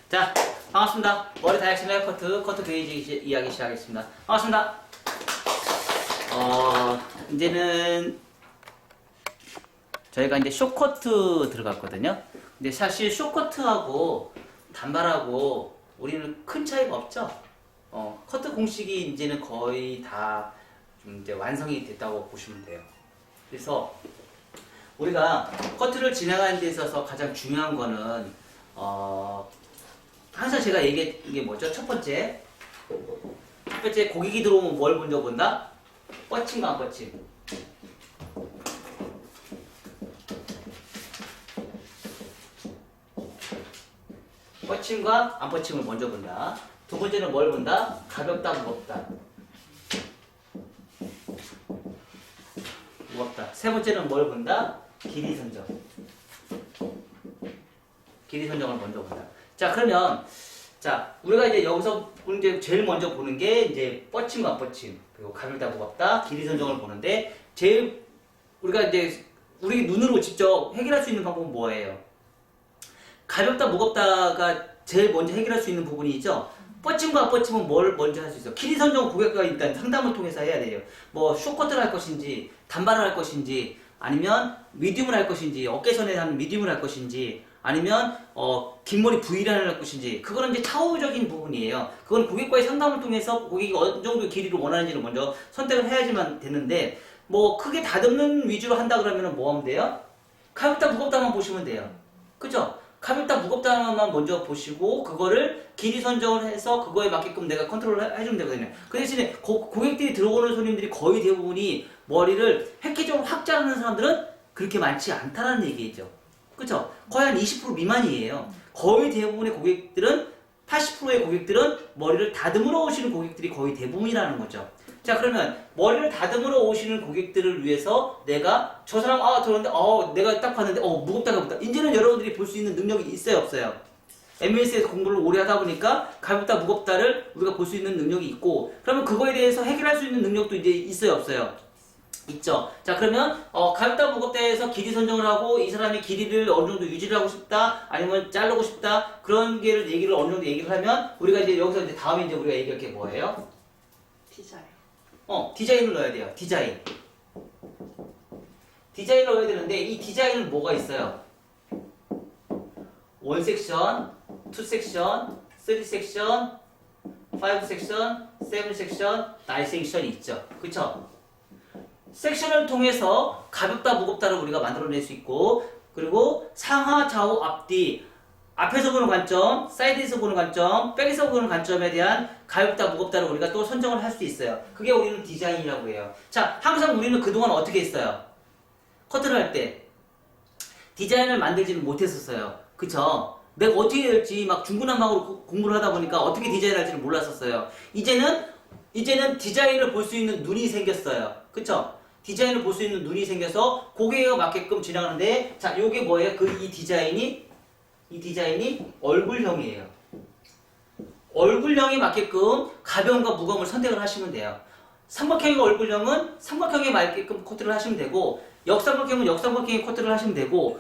자, 반갑습니다. 머리 다이렉션 커트 베이지 이야기 시작하겠습니다. 반갑습니다. 이제는 저희가 이제 숏커트 들어갔거든요. 근데 사실 숏커트하고 단발하고 우리는 큰 차이가 없죠. 커트 공식이 이제는 거의 다 좀 이제 완성이 됐다고 보시면 돼요. 그래서 우리가 커트를 진행하는 데 있어서 가장 중요한 거는 항상 제가 얘기했던 게 뭐죠? 첫 번째 고객이 들어오면 뭘 먼저 본다? 뻗침과 안 뻗침. 뻗침과 안 뻗침을 먼저 본다. 두 번째는 뭘 본다? 가볍다, 무겁다. 무겁다. 세 번째는 뭘 본다? 길이 선정. 길이 선정을 먼저 본다. 자, 그러면 우리가 이제 여기서 이제 제일 먼저 보는 게 이제 뻗침과 안 뻗침, 그리고 가볍다, 무겁다, 길이 선정을 보는데 우리가 이제 우리 눈으로 직접 해결할 수 있는 방법은 뭐예요? 가볍다, 무겁다가 제일 먼저 해결할 수 있는 부분이죠. 뻗침과 안 뻗침은 뭘 먼저 할 수 있어? 길이 선정은 고객과 일단 상담을 통해서 해야 돼요. 뭐 숏커트를 할 것인지, 단발을 할 것인지, 아니면 미디움을 할 것인지, 어깨선에 하는 미디움을 할 것인지, 아니면 긴 머리 V라인을 할 것인지, 그거는 이제 차후적인 부분이에요. 그건 고객과의 상담을 통해서 고객이 어느 정도 길이를 원하는지를 먼저 선택을 해야지만 되는데, 뭐 크게 다듬는 위주로 한다 그러면 뭐 하면 돼요? 가볍다 무겁다만 보시면 돼요. 그죠? 가볍다 무겁다만 먼저 보시고 그거를 길이 선정을 해서 그거에 맞게끔 내가 컨트롤을 해주면 되거든요. 그 대신에 고객들이 들어오는 손님들이 거의 대부분이 머리를 획기적으로 확 자르는 사람들은 그렇게 많지 않다는 얘기죠. 그쵸? 거의 한 20% 미만이에요. 거의 대부분의 고객들은 80%의 고객들은 머리를 다듬으러 오시는 고객들이 거의 대부분이라는 거죠. 자, 그러면 머리를 다듬으러 오시는 고객들을 위해서 내가 저 사람 들었는데 내가 딱 봤는데 무겁다. 이제는 여러분들이 볼 수 있는 능력이 있어요, 없어요? MS에서 공부를 오래 하다 보니까 가볍다 무겁다를 우리가 볼 수 있는 능력이 있고, 그러면 그거에 대해서 해결할 수 있는 능력도 이제 있어요, 없어요? 있죠. 자, 그러면 가볍다 무겁다에서 길이 선정을 하고 이 사람이 길이를 어느 정도 유지를 하고 싶다, 아니면 자르고 싶다, 그런 얘기를 어느 정도 얘기를 하면 우리가 이제 여기서 이제 다음에 이제 우리가 얘기할 게 뭐예요? 디자인. 디자인을 넣어야 돼요. 디자인을 넣어야 되는데 이 디자인은 뭐가 있어요? 1 섹션, 2 섹션, 3 섹션, 5 섹션, 7 섹션, 9 섹션이 있죠. 그쵸? 섹션을 통해서 가볍다 무겁다를 우리가 만들어낼 수 있고, 그리고 상하 좌우 앞뒤, 앞에서 보는 관점, 사이드에서 보는 관점, 백에서 보는 관점에 대한 가볍다 무겁다를 우리가 또 선정을 할 수 있어요. 그게 우리는 디자인이라고 해요. 자, 항상 우리는 그동안 어떻게 했어요? 커트를 할 때 디자인을 만들지는 못했었어요. 그쵸? 내가 어떻게 해야 될지 막 중구난방으로 공부를 하다 보니까 어떻게 디자인을 할지를 몰랐었어요. 이제는 디자인을 볼 수 있는 눈이 생겼어요. 그쵸? 디자인을 볼 수 있는 눈이 생겨서 고객에 맞게끔 진행하는데, 자, 요게 뭐예요? 이 디자인이 얼굴형이에요. 얼굴형에 맞게끔 가벼움과 무거움을 선택을 하시면 돼요. 삼각형의 얼굴형은 삼각형에 맞게끔 커트를 하시면 되고, 역삼각형은 역삼각형에 커트를 하시면 되고,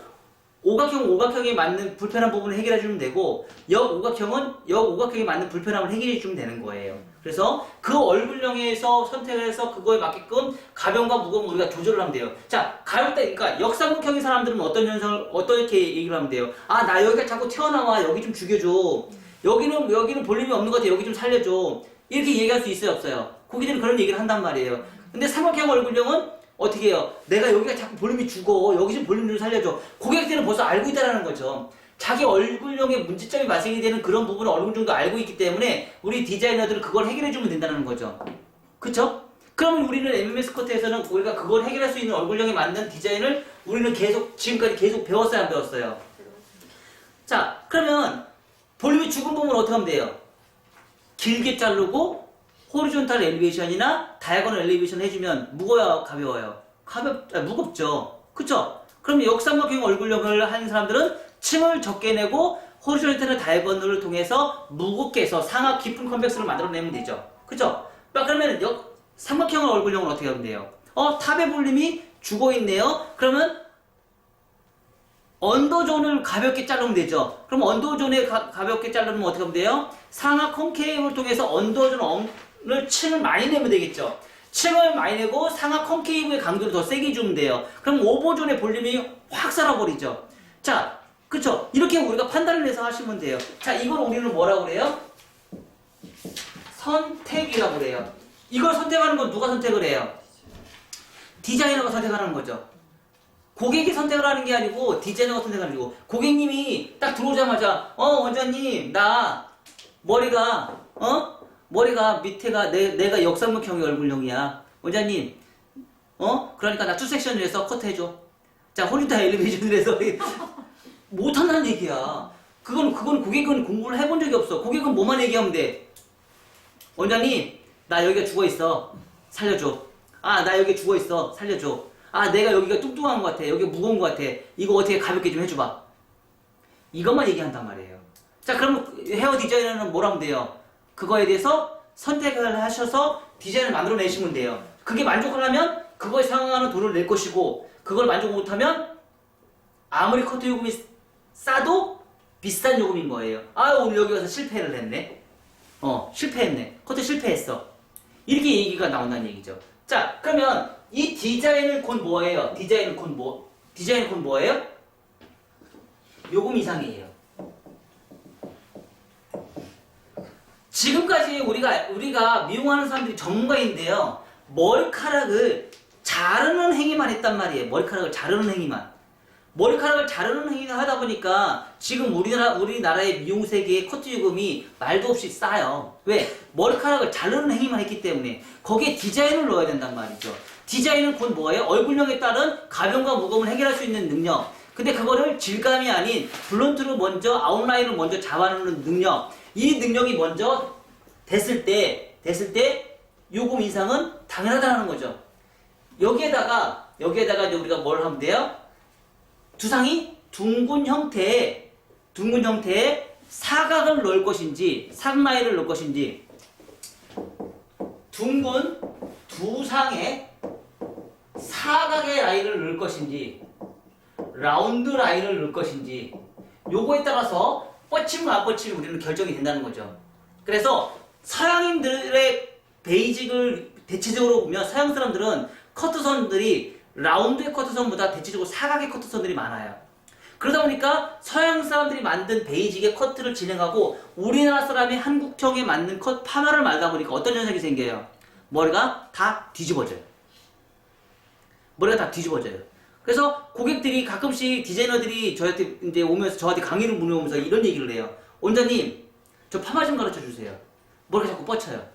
오각형은 오각형에 맞는 불편한 부분을 해결해 주면 되고, 역오각형은 역오각형에 맞는 불편함을 해결해 주면 되는 거예요. 그래서 그 얼굴형에서 선택을 해서 그거에 맞게끔 가벼움과 무거움을 우리가 조절을 하면 돼요. 자, 가볍다, 그러니까 역삼각형의 사람들은 어떤 현상을 어떻게 얘기를 하면 돼요? 나 여기가 자꾸 튀어나와. 여기 좀 죽여줘. 여기는 볼륨이 없는 것 같아. 여기 좀 살려줘. 이렇게 얘기할 수 있어요, 없어요? 고객들은 그런 얘기를 한단 말이에요. 근데 삼각형 얼굴형은 어떻게 해요? 내가 여기가 자꾸 볼륨이 죽어. 여기 좀 볼륨 좀 살려줘. 고객들은 벌써 알고 있다는 거죠. 자기 얼굴형에 문제점이 발생이 되는 그런 부분을 어느 정도 알고 있기 때문에 우리 디자이너들은 그걸 해결해주면 된다는 거죠. 그쵸? 그럼 우리는 MMS 커트에서는 우리가 그걸 해결할 수 있는 얼굴형에 맞는 디자인을 우리는 지금까지 계속 배웠어요, 안 배웠어요? 자, 그러면 볼륨이 죽은 부분은 어떻게 하면 돼요? 길게 자르고 호리존탈 엘리베이션이나 다이아고널 엘리베이션 해주면 무거워요, 가벼워요? 무겁죠. 그쵸? 그럼 역삼각형 얼굴형을 하는 사람들은 층을 적게 내고 호리존탈이나 다이아고널을 통해서 무겁게 해서 상하 깊은 컨벡스를 만들어내면 되죠. 그쵸? 그러면 삼각형 얼굴형은 어떻게 하면 돼요? 탑의 볼륨이 죽어있네요. 그러면 언더존을 가볍게 자르면 되죠. 그럼 언더존에 가볍게 자르면 어떻게 하면 돼요? 상하 콘케이브를 통해서 언더존을 층을 많이 내면 되겠죠. 층을 많이 내고 상하 콘케이브의 강도를 더 세게 주면 돼요. 그럼 오버존의 볼륨이 확 살아버리죠. 자, 그쵸? 이렇게 우리가 판단을 해서 하시면 돼요. 자, 이걸 우리는 뭐라고 그래요? 선택이라고 그래요. 이걸 선택하는 건 누가 선택을 해요? 디자이너가 선택하는 거죠. 고객이 선택을 하는 게 아니고 디자이너가 선택하는 거고, 고객님이 딱 들어오자마자 원장님 나 머리가 밑에가 내가 역삼각형의 얼굴형이야. 원장님 그러니까 나 투섹션을 해서 커트해줘. 자, 호리타 엘리베이션을 해서 못한다는 얘기야. 그건 고객은 공부를 해본 적이 없어. 고객은 뭐만 얘기하면 돼. 원장님 나 여기가 죽어있어 살려줘. 아, 나 여기 죽어있어 살려줘. 아, 내가 여기가 뚱뚱한 것 같아. 여기가 무거운 것 같아. 이거 어떻게 가볍게 좀 해줘봐. 이것만 얘기한단 말이에요. 자, 그럼 헤어 디자이너는 뭘 하면 돼요? 그거에 대해서 선택을 하셔서 디자인을 만들어내시면 돼요. 그게 만족을 하면 그거에 상응하는 돈을 낼 것이고, 그걸 만족 못하면 아무리 커트 요금이 싸도 비싼 요금인 거예요. 아, 오늘 여기 가서 실패를 했네. 실패했네. 커트 실패했어. 이렇게 얘기가 나온다는 얘기죠. 자, 그러면 이 디자인은 곧 뭐예요? 디자인은 곧 뭐예요? 요금 이상이에요. 지금까지 우리가 미용하는 사람들이 전문가인데요. 머리카락을 자르는 행위만 했단 말이에요. 머리카락을 자르는 행위만. 머리카락을 자르는 행위를 하다 보니까 지금 우리나라의 미용 세계의 커트 요금이 말도 없이 싸요. 왜? 머리카락을 자르는 행위만 했기 때문에. 거기에 디자인을 넣어야 된단 말이죠. 디자인은 곧 뭐예요? 얼굴형에 따른 가벼움과 무거움을 해결할 수 있는 능력. 근데 그거를 질감이 아닌 블런트로 먼저 아웃라인을 먼저 잡아놓는 능력. 이 능력이 먼저 됐을 때 요금 인상은 당연하다는 거죠. 여기에다가 이제 우리가 뭘 하면 돼요? 두상이 둥근 형태의 사각을 넣을 것인지 사각 라인을 넣을 것인지, 둥근 두상에 사각의 라인을 넣을 것인지 라운드 라인을 넣을 것인지, 요거에 따라서 뻗침과 안 뻗침이 우리는 결정이 된다는 거죠. 그래서 서양인들의 베이직을 대체적으로 보면 서양 사람들은 커트선들이 라운드의 커트선보다 대체적으로 사각의 커트선들이 많아요. 그러다 보니까 서양 사람들이 만든 베이직의 커트를 진행하고 우리나라 사람이 한국형에 맞는 파마를 말다 보니까 어떤 현상이 생겨요? 머리가 다 뒤집어져요. 그래서 고객들이 가끔씩 디자이너들이 저한테 이제 오면서 저한테 강의를 물어오면서 이런 얘기를 해요. 원장님, 저 파마 좀 가르쳐 주세요. 머리가 자꾸 뻗쳐요.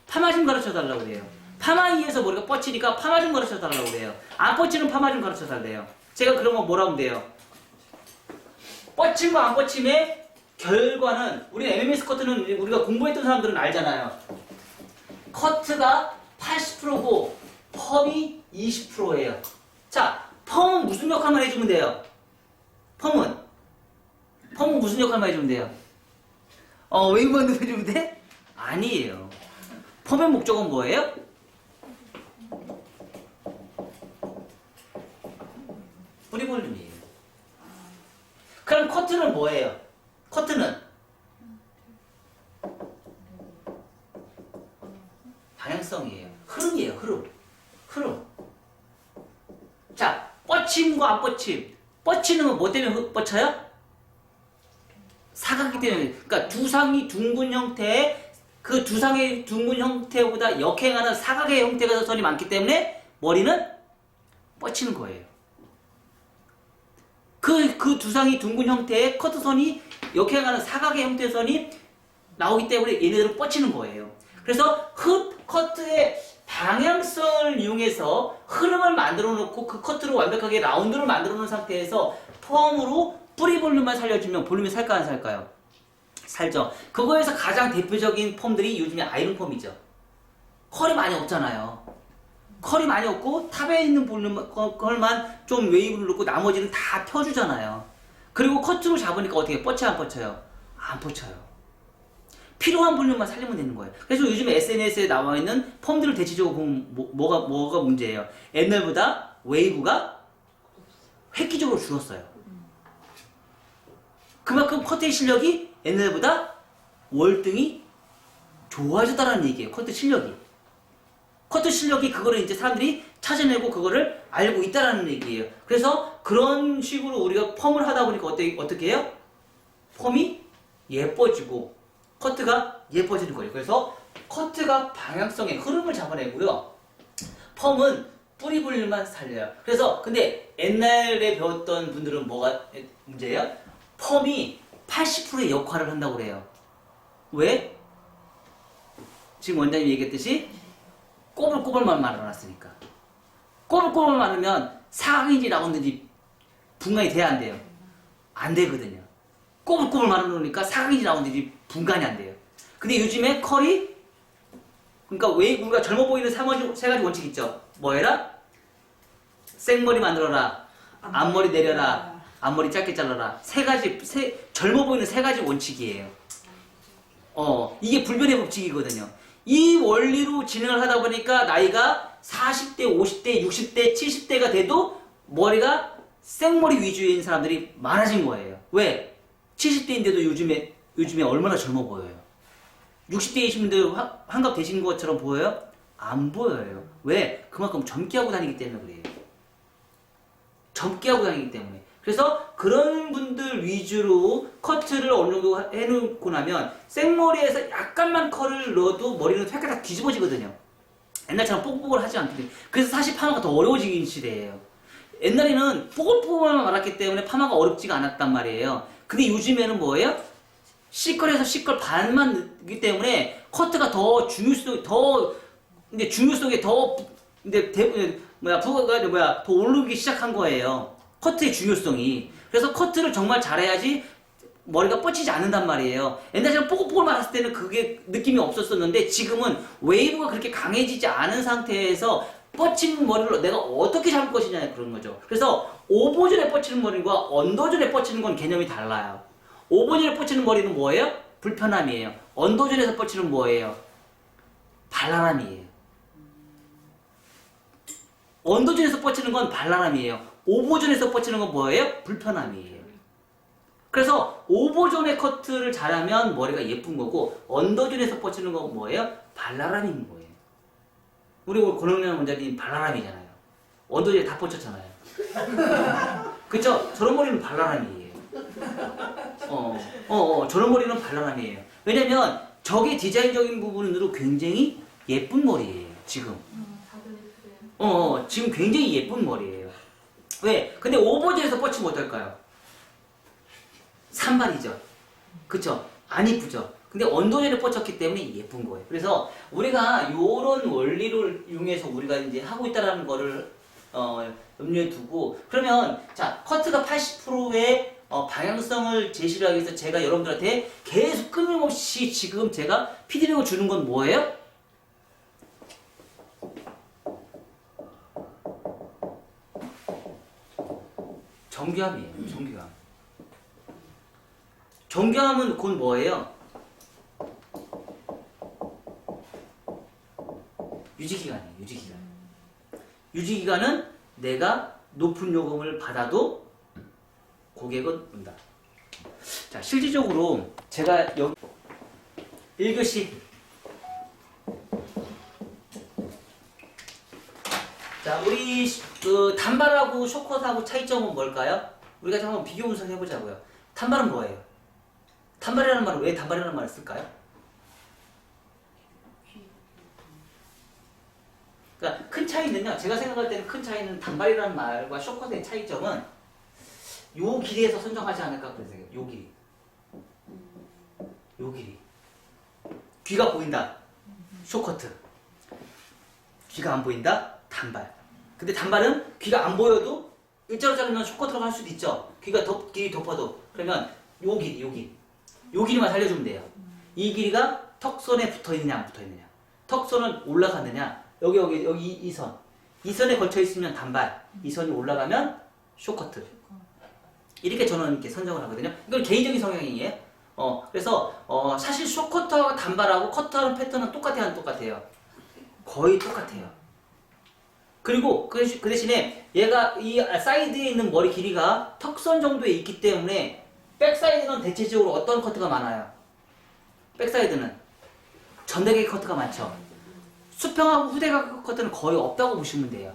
파마 좀 가르쳐 달라고 그래요. 파마이에서 머리가 뻗치니까 파마 좀 가르쳐 달라고 그래요. 안 뻗치는 파마 좀 가르쳐 달래요. 제가 그러면 뭐라 하면 돼요? 뻗침과 안 뻗침의 결과는, 우리 MMS 커트는 우리가 공부했던 사람들은 알잖아요. 커트가 80%고 펌이 20%예요. 자, 펌은 무슨 역할만 해주면 돼요? 펌은 무슨 역할만 해주면 돼요? 웨이브만 해주면 돼? 아니에요. 펌의 목적은 뭐예요? 뿌리 볼륨이에요. 그럼 커트는 뭐예요? 커트는 방향성이에요. 흐름이에요. 흐름. 자, 뻗침과 안 뻗침. 뻗치는 건 뭐 때문에 뻗쳐요? 사각이기 때문에. 그러니까 두상이 둥근 형태의, 그 두상의 둥근 형태보다 역행하는 사각의 형태가 선이 많기 때문에 머리는 뻗치는 거예요. 그 두상이 둥근 형태의 커트선이 역행하는 사각의 형태의 선이 나오기 때문에 얘네들은 뻗치는 거예요. 그래서 커트의 방향성을 이용해서 흐름을 만들어 놓고 그 커트로 완벽하게 라운드를 만들어 놓은 상태에서 펌으로 뿌리 볼륨만 살려주면 볼륨이 살까 안 살까요? 살죠. 그거에서 가장 대표적인 펌들이 요즘에 아이론 펌이죠. 컬이 많이 없잖아요. 컬이 많이 없고 탑에 있는 컬만 좀 웨이브를 넣고 나머지는 다 펴주잖아요. 그리고 커트로 잡으니까 어떻게 뻗쳐요? 안 뻗쳐요? 안 뻗쳐요. 필요한 볼륨만 살리면 되는 거예요. 그래서 요즘 SNS에 나와 있는 펌들을 대체적으로 보면 뭐가 문제예요? 옛날보다 웨이브가 획기적으로 줄었어요. 그만큼 커트의 실력이 옛날보다 월등히 좋아졌다는 얘기예요. 커트 실력이. 커트 실력이 그거를 이제 사람들이 찾아내고 그거를 알고 있다라는 얘기예요. 그래서 그런 식으로 우리가 펌을 하다 보니까 어떻게 해요? 펌이 예뻐지고 커트가 예뻐지는 거예요. 그래서 커트가 방향성의 흐름을 잡아내고요. 펌은 뿌리 분리만 살려요. 그래서 근데 옛날에 배웠던 분들은 뭐가 문제예요? 펌이 80%의 역할을 한다고 그래요. 왜? 지금 원장님이 얘기했듯이 꼬불꼬불만 말아놨으니까. 꼬불꼬불 말으면 사각인지 라운드인지 분간이 돼야 안 돼요. 안 되거든요. 꼬불꼬불 말아놓으니까 사각인지 라운드인지 분간이 안 돼요. 근데 요즘에 컬이 그러니까 왜 우리가 젊어 보이는 세 가지 원칙 있죠? 뭐해라? 생머리 만들어라. 앞머리 내려라. 앞머리 짧게 잘라라. 젊어 보이는 세 가지 원칙이에요. 이게 불변의 법칙이거든요. 이 원리로 진행을 하다 보니까 나이가 40대, 50대, 60대, 70대가 돼도 머리가 생머리 위주인 사람들이 많아진 거예요. 왜? 70대인데도 요즘에 얼마나 젊어 보여요? 60대이신 분들 환갑 되신 것처럼 보여요? 안 보여요. 왜? 그만큼 젊게 하고 다니기 때문에 그래요. 젊게 하고 다니기 때문에. 그래서 그런 분들 위주로 커트를 어느 정도 해놓고 나면 생머리에서 약간만 컬을 넣어도 머리는 획가닥 뒤집어지거든요. 옛날처럼 뽀글뽀글 하지 않기 때문에. 그래서 사실 파마가 더 어려워지긴 시대예요. 옛날에는 뽀글뽀글만 말았기 때문에 파마가 어렵지가 않았단 말이에요. 근데 요즘에는 뭐예요? C컬에서 C컬 반만 넣기 때문에 커트가 더 중요성이 더 부가가 더 오르기 시작한 거예요. 커트의 중요성이. 그래서 커트를 정말 잘해야지 머리가 뻗치지 않는단 말이에요. 옛날처럼 뽀글뽀글 말았을 때는 그게 느낌이 없었었는데 지금은 웨이브가 그렇게 강해지지 않은 상태에서 뻗치는 머리를 내가 어떻게 잡을 것이냐 그런 거죠. 그래서 오버존에 뻗치는 머리와 언더존에 뻗치는 건 개념이 달라요. 오버존에 뻗치는 머리는 뭐예요? 불편함이에요. 언더존에서 뻗치는 뭐예요? 발랄함이에요. 언더존에서 뻗치는 건 발랄함이에요. 오버존에서 뻗치는 건 뭐예요? 불편함이에요. 그래서 오버존의 커트를 잘하면 머리가 예쁜 거고 언더존에서 뻗치는 건 뭐예요? 발랄함인 거예요. 우리 권영란 원장님 발랄함이잖아요. 언더존에 다 뻗쳤잖아요. 그쵸? 저런 머리는 발랄함이에요. 저런 머리는 발랄함이에요. 왜냐면 저게 디자인적인 부분으로 굉장히 예쁜 머리예요. 지금. 지금 굉장히 예쁜 머리예요. 왜? 근데 오버존에서 뻗치면 어떨까요? 산발이죠. 그쵸? 안 이쁘죠? 근데 언더존에 뻗쳤기 때문에 예쁜 거예요. 그래서 우리가 요런 원리를 이용해서 우리가 이제 하고 있다는 거를 염두에 두고 그러면 자 커트가 80%의 방향성을 제시를 하기 위해서 제가 여러분들한테 계속 끊임없이 지금 제가 피드백을 주는 건 뭐예요? 정교함이에요. 정교함. 정교함은 곧 뭐예요? 유지기간이에요. 유지기간. 유지기간은 내가 높은 요금을 받아도 고객은 온다. 자, 실질적으로 제가 여기 1교시 자, 우리 그 단발하고 쇼컷하고 차이점은 뭘까요? 우리가 한번 비교 분석해 보자고요. 단발은 뭐예요? 단발이라는 말은 왜 단발이라는 말을 쓸까요? 그러니까 큰 차이는요. 제가 생각할 때는 큰 차이는 단발이라는 말과 쇼컷의 차이점은 요 길이에서 선정하지 않을까 그런 생각이에요. 요 길이. 요 길이. 귀가 보인다. 쇼커트. 귀가 안 보인다. 단발. 근데 단발은 귀가 안 보여도 일자로 자르면 쇼커트로 할 수도 있죠. 길이 덮어도. 그러면 요 길이, 요 길이. 요 길이만 살려주면 돼요. 이 길이가 턱선에 붙어 있느냐, 안 붙어 있느냐. 턱선은 올라가느냐. 여기 이 선. 이 선에 걸쳐 있으면 단발. 이 선이 올라가면 쇼커트. 이렇게 저는 이렇게 선정을 하거든요. 이건 개인적인 성향이에요. 그래서 사실 쇼커트와 단발하고 커트하는 패턴은 똑같아요, 안 똑같아요? 거의 똑같아요. 그리고 그 대신에 얘가 이 사이드에 있는 머리 길이가 턱선 정도에 있기 때문에 백사이드는 대체적으로 어떤 커트가 많아요? 백사이드는 전대각 커트가 많죠. 수평하고 후대각 커트는 거의 없다고 보시면 돼요.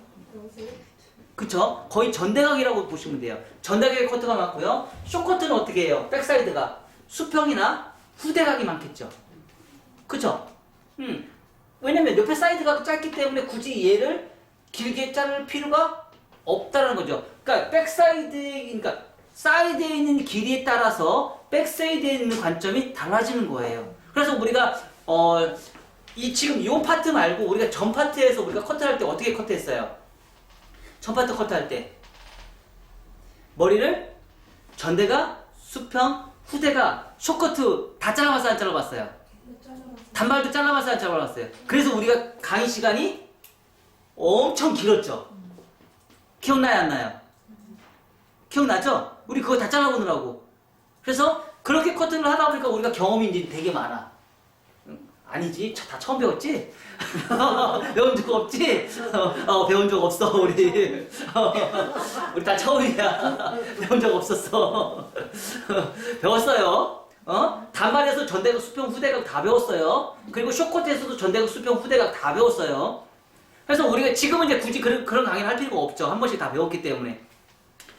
그쵸? 거의 전대각이라고 보시면 돼요. 전대각의 커트가 많고요. 숏커트는 어떻게 해요? 백사이드가 수평이나 후대각이 많겠죠. 그쵸? 왜냐면 옆에 사이드가 짧기 때문에 굳이 얘를 길게 자를 필요가 없다는 거죠. 그러니까 그러니까 사이드에 있는 길이에 따라서 백사이드에 있는 관점이 달라지는 거예요. 그래서 우리가 지금 이 파트 말고 우리가 전 파트에서 우리가 커트할 때 어떻게 커트했어요? 전 파트 커트할 때 머리를 전대가, 수평, 후대가, 숏커트 다 잘라봤어요? 안 잘라봤어요? 단발도 잘라봤어요? 안 잘라봤어요? 그래서 우리가 강의 시간이 엄청 길었죠? 기억나요? 안 나요? 기억나죠? 우리 그거 다 잘라보느라고. 그래서 그렇게 커팅을 하다 보니까 우리가 경험이 이제 되게 많아. 아니지? 다 처음 배웠지? 배운 적 없지? 배운 적 없어, 우리. 우리 다 처음이야. 배운 적 없었어. 배웠어요. 단발에서 전대각, 수평, 후대각 다 배웠어요. 그리고 숏컷에서도 전대각, 수평, 후대각 다 배웠어요. 그래서 우리가 지금은 이제 굳이 그런 강의를 할 필요가 없죠. 한 번씩 다 배웠기 때문에.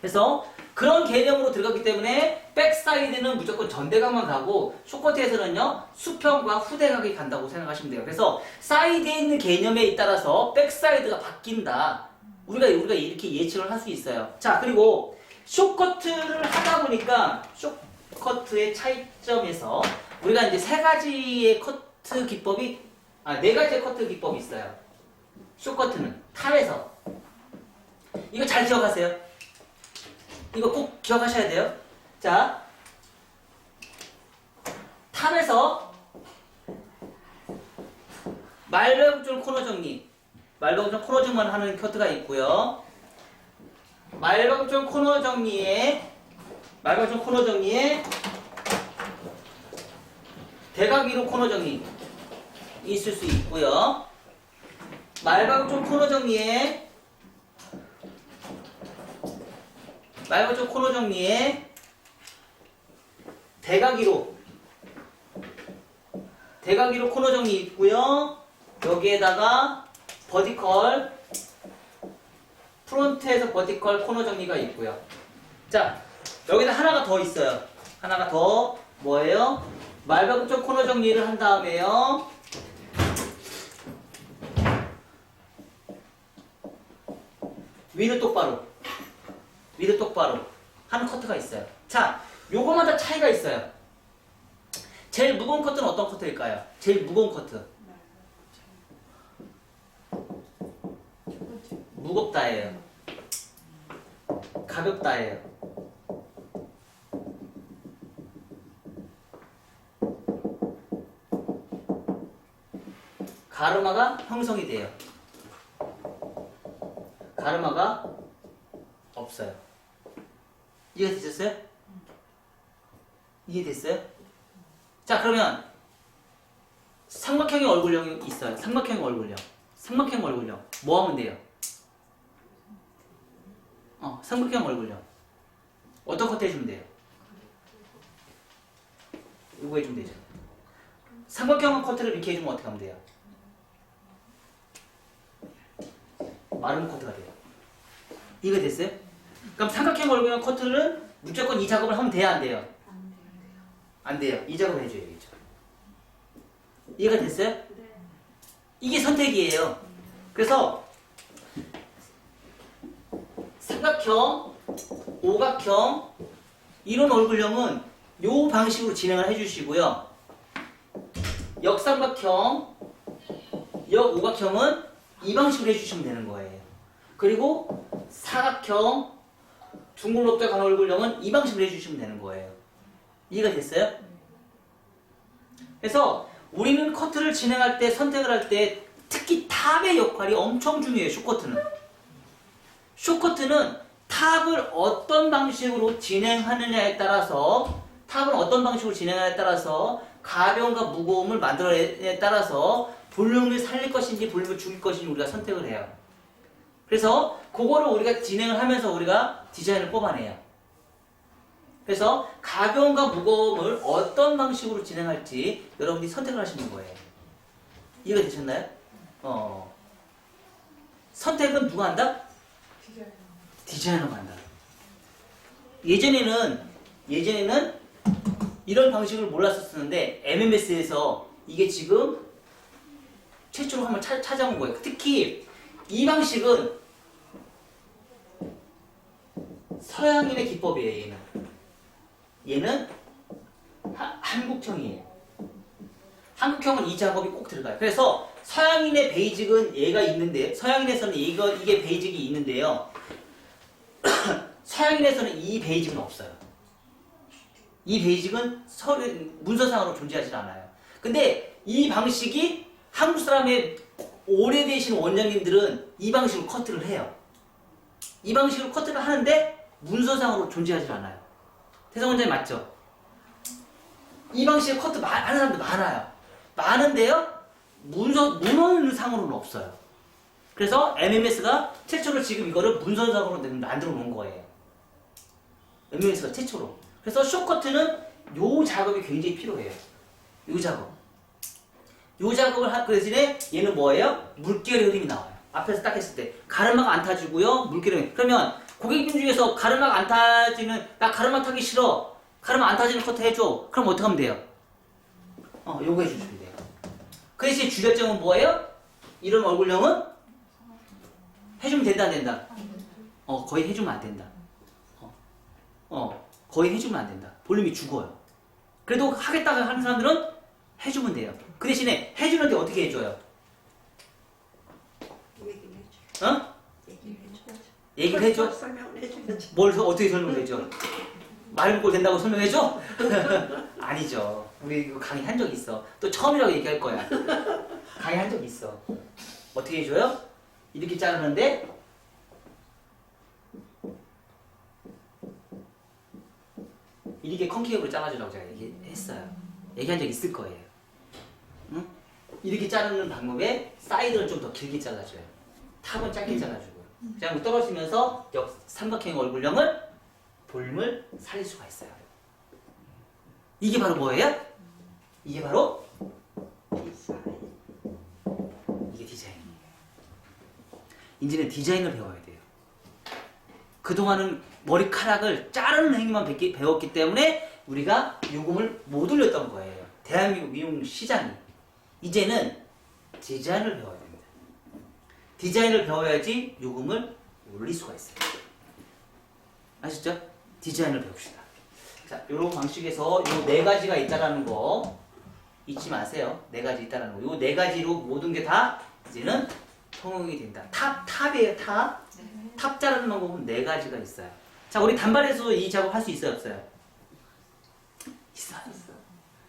그래서 그런 개념으로 들어갔기 때문에 백사이드는 무조건 전대각만 가고 숏커트에서는요 수평과 후대각이 간다고 생각하시면 돼요. 그래서 사이드에 있는 개념에 따라서 백사이드가 바뀐다. 우리가 이렇게 예측을 할 수 있어요. 자, 그리고 숏커트를 하다 보니까 숏커트의 차이점에서 우리가 이제 네 가지의 커트 기법이 있어요. 숏커트는 탑에서 이거 잘 기억하세요. 이거 꼭 기억하셔야 돼요. 자, 탑에서 말병줄 코너 정리, 말병줄 코너 정리만 하는 커트가 있고요. 말병줄 코너 정리에 대각 위로 코너 정리 있을 수 있고요. 말병줄 코너 정리에 대각 위로 코너 정리 있고요. 여기에다가 프론트에서 버티컬 코너 정리가 있고요. 자, 여기다 하나가 더 있어요. 하나가 더 뭐예요? 말병쪽 코너 정리를 한 다음에요. 위로 똑바로 하는 커트가 있어요. 자, 요거마다 차이가 있어요. 제일 무거운 커트는 어떤 커트일까요? 제일 무거운 커트. 무겁다예요. 가볍다예요. 가르마가 형성이 돼요. 가르마가 없어요. 이해되셨어요? 이해됐어요? 자, 그러면 삼각형의 얼굴형이 있어요. 삼각형 얼굴형 뭐 하면 돼요? 삼각형 얼굴형 어떤 커트 해주면 돼요? 이거 해주면 되죠. 삼각형 커트를 이렇게 해주면 어떻게 하면 돼요? 마름 커트가 돼요. 이해됐어요? 그럼 삼각형 얼굴형 커트를 무조건 이 작업을 하면 돼야 안 돼요? 안 돼요. 이 작업을 해줘야겠죠. 이해가 됐어요? 네. 이게 선택이에요. 그래서 삼각형, 오각형 이런 얼굴형은 요 방식으로 진행을 해주시고요. 역삼각형, 역오각형은 이 방식으로 해주시면 되는 거예요. 그리고 사각형, 둥글럽게 가는 얼굴형은 이 방식으로 해주시면 되는 거예요. 이해가 됐어요? 그래서 우리는 커트를 진행할 때, 선택을 할 때 특히 탑의 역할이 엄청 중요해요. 숏커트는 탑을 어떤 방식으로 진행하느냐에 따라서 가벼움과 무거움을 만들어내에 따라서 볼륨을 살릴 것인지 볼륨을 죽일 것인지 우리가 선택을 해요. 그래서 그거를 우리가 진행을 하면서 우리가 디자인을 뽑아내요. 그래서 가벼움과 무거움을 어떤 방식으로 진행할지 여러분들이 선택을 하시는 거예요. 이해가 되셨나요? 선택은 누가 한다? 디자이너가 한다. 예전에는 이런 방식을 몰랐었는데 MMS에서 이게 지금 최초로 한번 찾아온 거예요. 특히 이 방식은 서양인의 기법이에요. 얘는 한국형이에요. 한국형은 이 작업이 꼭 들어가요. 그래서 서양인의 베이직은 얘가 있는데, 서양인에서는 이게 베이직이 있는데요. 서양인에서는 이 베이직은 없어요. 이 베이직은 문서상으로 존재하지 않아요. 근데 이 방식이 한국 사람의 오래되신 원장님들은 이 방식으로 커트를 해요. 이 방식으로 커트를 하는데 문서상으로 존재하지 않아요. 태성 원장님 맞죠? 이 방식의 커트 하는 사람들 많아요. 많은데요. 문헌상으로는 없어요. 그래서 MMS가 최초로 지금 이거를 문서상으로 만들어 놓은 거예요. MMS가 최초로. 그래서 숏커트는 요 작업이 굉장히 필요해요. 요 작업. 요 작업을 할 그 대신에 얘는 뭐예요? 물결의 흐름이 나와요. 앞에서 딱 했을 때. 가르마가 안 타지고요. 물결의 흐름. 그러면 고객님 중에서 가르마가 안 타지는, 나 가르마 타기 싫어. 가르마 안 타지는 커트 해줘. 그럼 어떻게 하면 돼요? 요거 해주시면 돼요. 그 대신 주결점은 뭐예요? 이런 얼굴형은 해주면 된다, 안 된다? 거의 해주면 안 된다. 거의 해주면 안 된다. 볼륨이 죽어요. 그래도 하겠다고 하는 사람들은 해주면 돼요. 그 대신에 해주는데 어떻게 해줘요? 얘기를 해줘? 뭘 어떻게 설명해줘? 말 먹고 된다고 설명해줘? 아니죠. 우리 이거 강의 한 적 있어. 또 처음이라고 얘기할 거야. 강의 한 적 있어. 어떻게 해줘요? 이렇게 자르는데 이렇게 컨케이브로 잘라주라고 제가 얘기했어요. 얘기한 적 있을 거예요. 응? 이렇게 자르는 방법에 사이드를 좀 더 길게 잘라줘요. 탑은 짧게 잘라주고 그냥 떨어지면서 삼각형 얼굴형을 볼륨을 살릴 수가 있어요. 이게 바로 뭐예요? 이게 바로 이게 디자인이에요. 이제는 디자인을 배워야 돼요. 그동안은 머리카락을 자르는 행위만 배웠기 때문에 우리가 요금을 못 올렸던 거예요. 대한민국 미용 시장이. 이제는 디자인을 배워야 됩니다. 디자인을 배워야지 요금을 올릴 수가 있어요. 아시죠? 디자인을 배웁시다. 자, 요런 방식에서 요 네 가지가 있다라는 거 잊지 마세요. 네 가지 있다라는 거. 요 네 가지로 모든 게 다 이제는 통용이 된다. 탑이에요, 탑. 탑 자르는 방법은 네 가지가 있어요. 자, 우리 단발에서도 이 작업 할 수 있어요, 없어요? 있어요.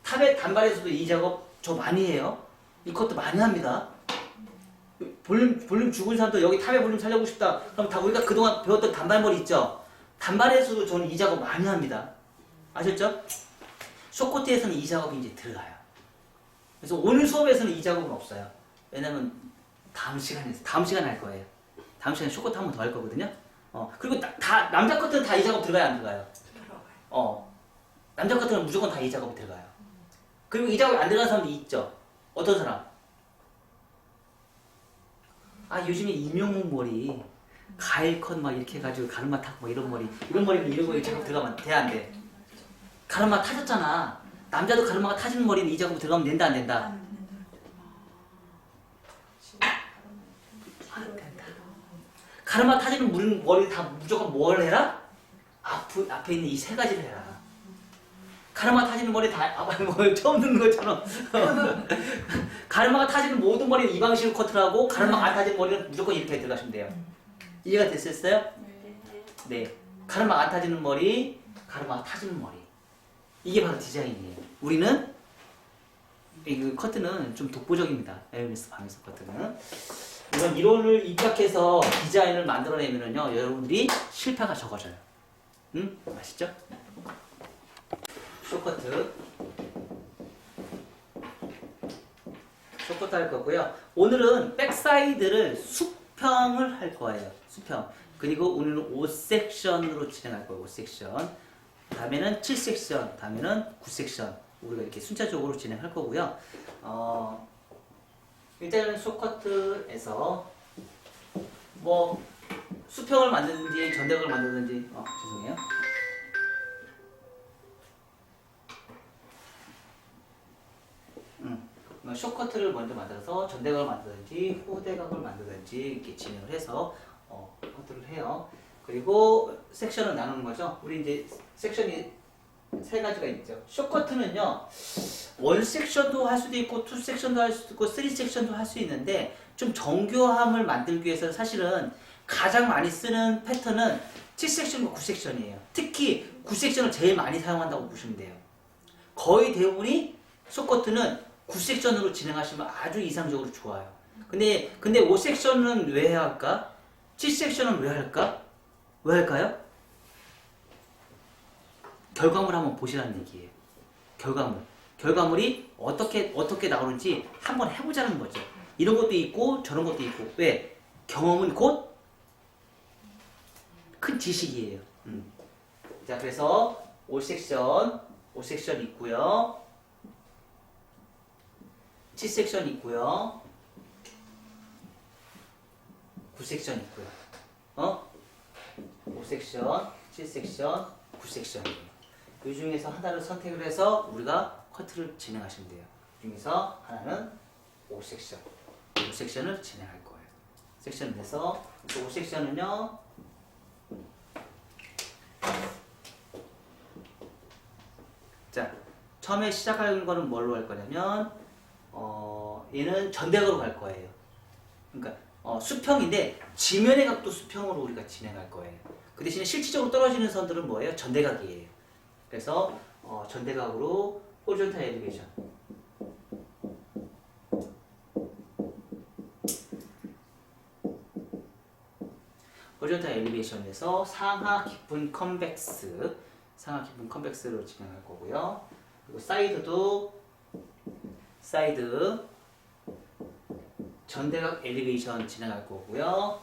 탑의 단발에서도 이 작업 저 많이 해요. 이 컷도 많이 합니다. 볼륨 죽은 사람도 여기 탑의 볼륨 살려고 싶다. 그럼 다 우리가 그동안 배웠던 단발머리 있죠? 단발에서도 저는 이 작업 많이 합니다. 아셨죠? 숏코트에서는 이 작업이 이제 들어가요. 그래서 오늘 수업에서는 이 작업은 없어요. 왜냐면 다음 시간에 할 거예요. 다음 시간에 숏코트 한 번 더 할 거거든요. 그리고 다 남자 커트는 다 이 작업 들어가요, 안 들어가요? 들어가요. 남자 커트는 무조건 다 이 작업이 들어가요. 그리고 이 작업이 안 들어가는 사람도 있죠. 어떤 사람? 요즘에 임영웅 머리 가일컷 막 이렇게 해가지고 가르마 타고 막 이런 머리는 이런 거에 작업 들어가면 돼, 안 돼? 가르마 타졌잖아. 남자도 가르마가 타지는 머리는 이 작업 들어가면 된다, 안 된다? 안 된다. 가르마 타지는 머리 다 무조건 뭘 해라? 앞에 있는 이 세 가지를 해라. 가르마 타지는 머리 처음 듣는 것처럼. 가르마가 타지는 모든 머리는 이 방식으로 커트를 하고, 가르마가 안 타지는 머리는 무조건 이렇게 들어가시면 돼요. 이해가 됐었어요? 네. 가르마가 안 타지는 머리, 가르마가 타지는 머리. 이게 바로 디자인이에요. 우리는, 이 커트는 좀 독보적입니다. 에어미스 방에서 커트는. 이런 이론을 입각해서 디자인을 만들어내면요, 여러분들이 실패가 적어져요. 응? 아시죠? 숏커트 할 거고요. 오늘은 백사이드를 수평을 할 거예요. 수평. 그리고 오늘은 5섹션으로 진행할 거예요. 5섹션. 다음에는 7섹션, 다음에는 9섹션. 우리가 이렇게 순차적으로 진행할 거고요. 일단은 쇼커트에서 뭐 수평을 만드든지 전대각을 만드든지 죄송해요. 쇼커트를 먼저 만들어서 전대각을 만드든지 후대각을 만드든지 이렇게 진행을 해서 커트를 해요. 그리고 섹션을 나누는 거죠. 우리 이제 섹션이 세 가지가 있죠. 쇼커트는요, 원 섹션도 할 수도 있고, 투 섹션도 할 수도 있고, 쓰리 섹션도 할 수 있는데, 좀 정교함을 만들기 위해서 사실은 가장 많이 쓰는 패턴은 7섹션과 9섹션이에요. 특히 9섹션을 제일 많이 사용한다고 보시면 돼요. 거의 대부분이 쇼커트는 9섹션으로 진행하시면 아주 이상적으로 좋아요. 근데 5섹션은 왜 해야 할까? 7섹션은 왜 할까? 왜 할까요? 결과물 한번 보시라는 얘기예요. 결과물이 어떻게 나오는지 한번 해보자는 거죠. 이런 것도 있고 저런 것도 있고. 왜? 경험은 곧 큰 지식이에요. 자, 그래서 5섹션 있고요. 7섹션 있고요. 9섹션 있고요. 5섹션, 7섹션, 9섹션이에요. 이 중에서 하나를 선택을 해서 우리가 커트를 진행하시면 돼요. 이 중에서 하나는 5섹션. 5섹션을 진행할 거예요. 섹션을 해서 5섹션은요. 자, 처음에 시작하는 거는 뭘로 할 거냐면 얘는 전대각으로 갈 거예요. 그러니까 수평인데 지면의 각도 수평으로 우리가 진행할 거예요. 그 대신에 실질적으로 떨어지는 선들은 뭐예요? 전대각이에요. 그래서 전대각으로 호리존탈 엘리베이션. 호리존탈 엘리베이션에서 상하 깊은 컨벡스로 진행할 거고요. 그리고 사이드 전대각 엘리베이션 진행할 거고요.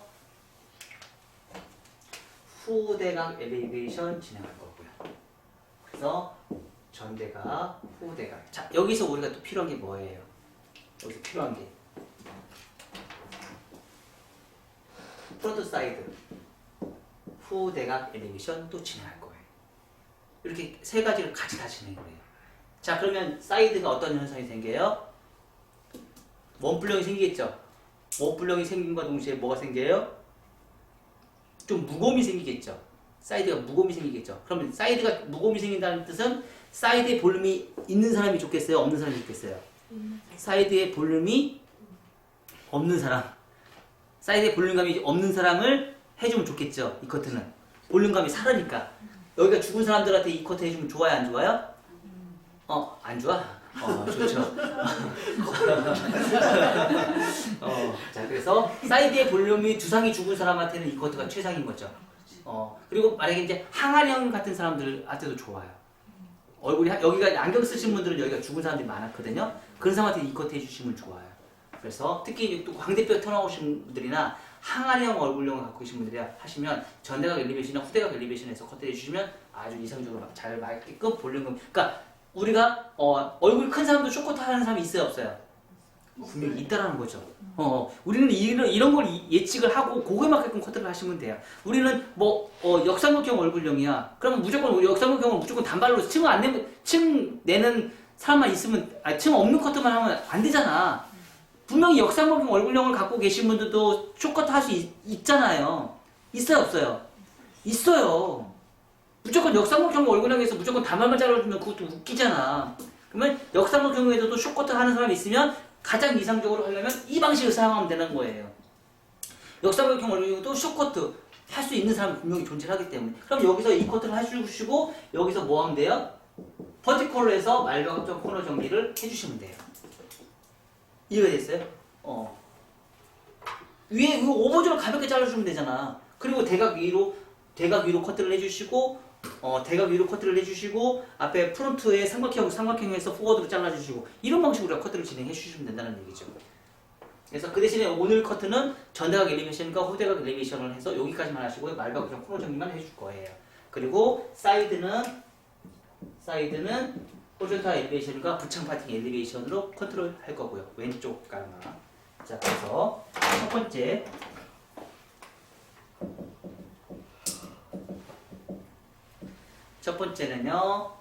후대각 엘리베이션 진행할 거고요. 그래서 전대각, 후대각. 자, 여기서 우리가 또 필요한 게 뭐예요? 여기서 필요한 게 프론트 사이드, 후대각 엘리베이션 또 진행할 거예요. 이렇게 세 가지를 같이 다 진행을 해요. 자, 그러면 사이드가 어떤 현상이 생겨요? 원뿔령이 생기겠죠? 원뿔령이 생긴과 동시에 뭐가 생겨요? 좀 무거움이 생기겠죠? 사이드가 무거움이 생기겠죠? 그러면 사이드가 무거움이 생긴다는 뜻은 사이드에 볼륨이 있는 사람이 좋겠어요? 없는 사람이 좋겠어요? 사이드에 볼륨이 없는 사람. 사이드에 볼륨감이 없는 사람을 해주면 좋겠죠? 이 커트는. 볼륨감이 살으니까. 여기가 죽은 사람들한테 이 커트 해주면 좋아요? 안 좋아요? 안 좋아? 좋죠. 자, 그래서 사이드의 볼륨이 두상이 죽은 사람한테는 이 커트가 최상인 거죠. 그리고 만약에 이제 항아리형 같은 사람들한테도 좋아요. 얼굴이, 여기가 안경 쓰신 분들은 여기가 죽은 사람들이 많았거든요. 그런 사람한테 이 커트 해주시면 좋아요. 그래서 특히 또 광대뼈 튀어나오신 분들이나 항아리형 얼굴형을 갖고 계신 분들이 하시면 전대각 엘리베이션이나 후대각 엘리베이션에서 커트 해주시면 아주 이상적으로 잘 맞게끔 볼륨감. 그러니까 우리가 얼굴 큰 사람도 쇼커트 하는 사람이 있어요, 없어요? 분명히 있다라는 거죠. 우리는 이런 걸 예측을 하고 그거에 맞게끔 커트를 하시면 돼요. 우리는 역삼각형 얼굴형이야. 그러면 무조건 역삼각형을 무조건 단발로 층 내는 사람만 있으면, 층 없는 커트만 하면 안 되잖아. 분명히 역삼각형 얼굴형을 갖고 계신 분들도 쇼커트 할 수 있잖아요. 있어요, 없어요? 있어요. 무조건 역삼각형 얼굴형에서 무조건 단발만 잘라주면 그것도 웃기잖아. 그러면 역삼각형에서도 쇼커트 하는 사람이 있으면 가장 이상적으로 하려면 이 방식을 사용하면 되는 거예요. 역삼각형 얼굴형도 쇼커트 할 수 있는 사람이 분명히 존재하기 때문에. 그럼 여기서 이 커트를 해주시고 여기서 뭐 하면 돼요? 버티컬로 해서 말벽 코너 정리를 해주시면 돼요. 이해가 됐어요? 위에 오버존을 가볍게 잘라주면 되잖아. 그리고 대각 위로 커트를 해주시고, 대각 위로 커트를 해주시고, 앞에 프론트에 삼각형에서 포워드로 잘라주시고, 이런 방식으로 커트를 진행해 주시면 된다는 얘기죠. 그래서 그 대신에 오늘 커트는 전대각 엘리베이션과 후대각 엘리베이션을 해서 여기까지만 하시고요. 말과 그냥 코너 정리만 해줄 거예요. 그리고 사이드는 호리존탈 엘리베이션과 부창 파팅 엘리베이션으로 컨트롤 할 거고요. 왼쪽 깔마. 자, 그래서 첫 번째는요.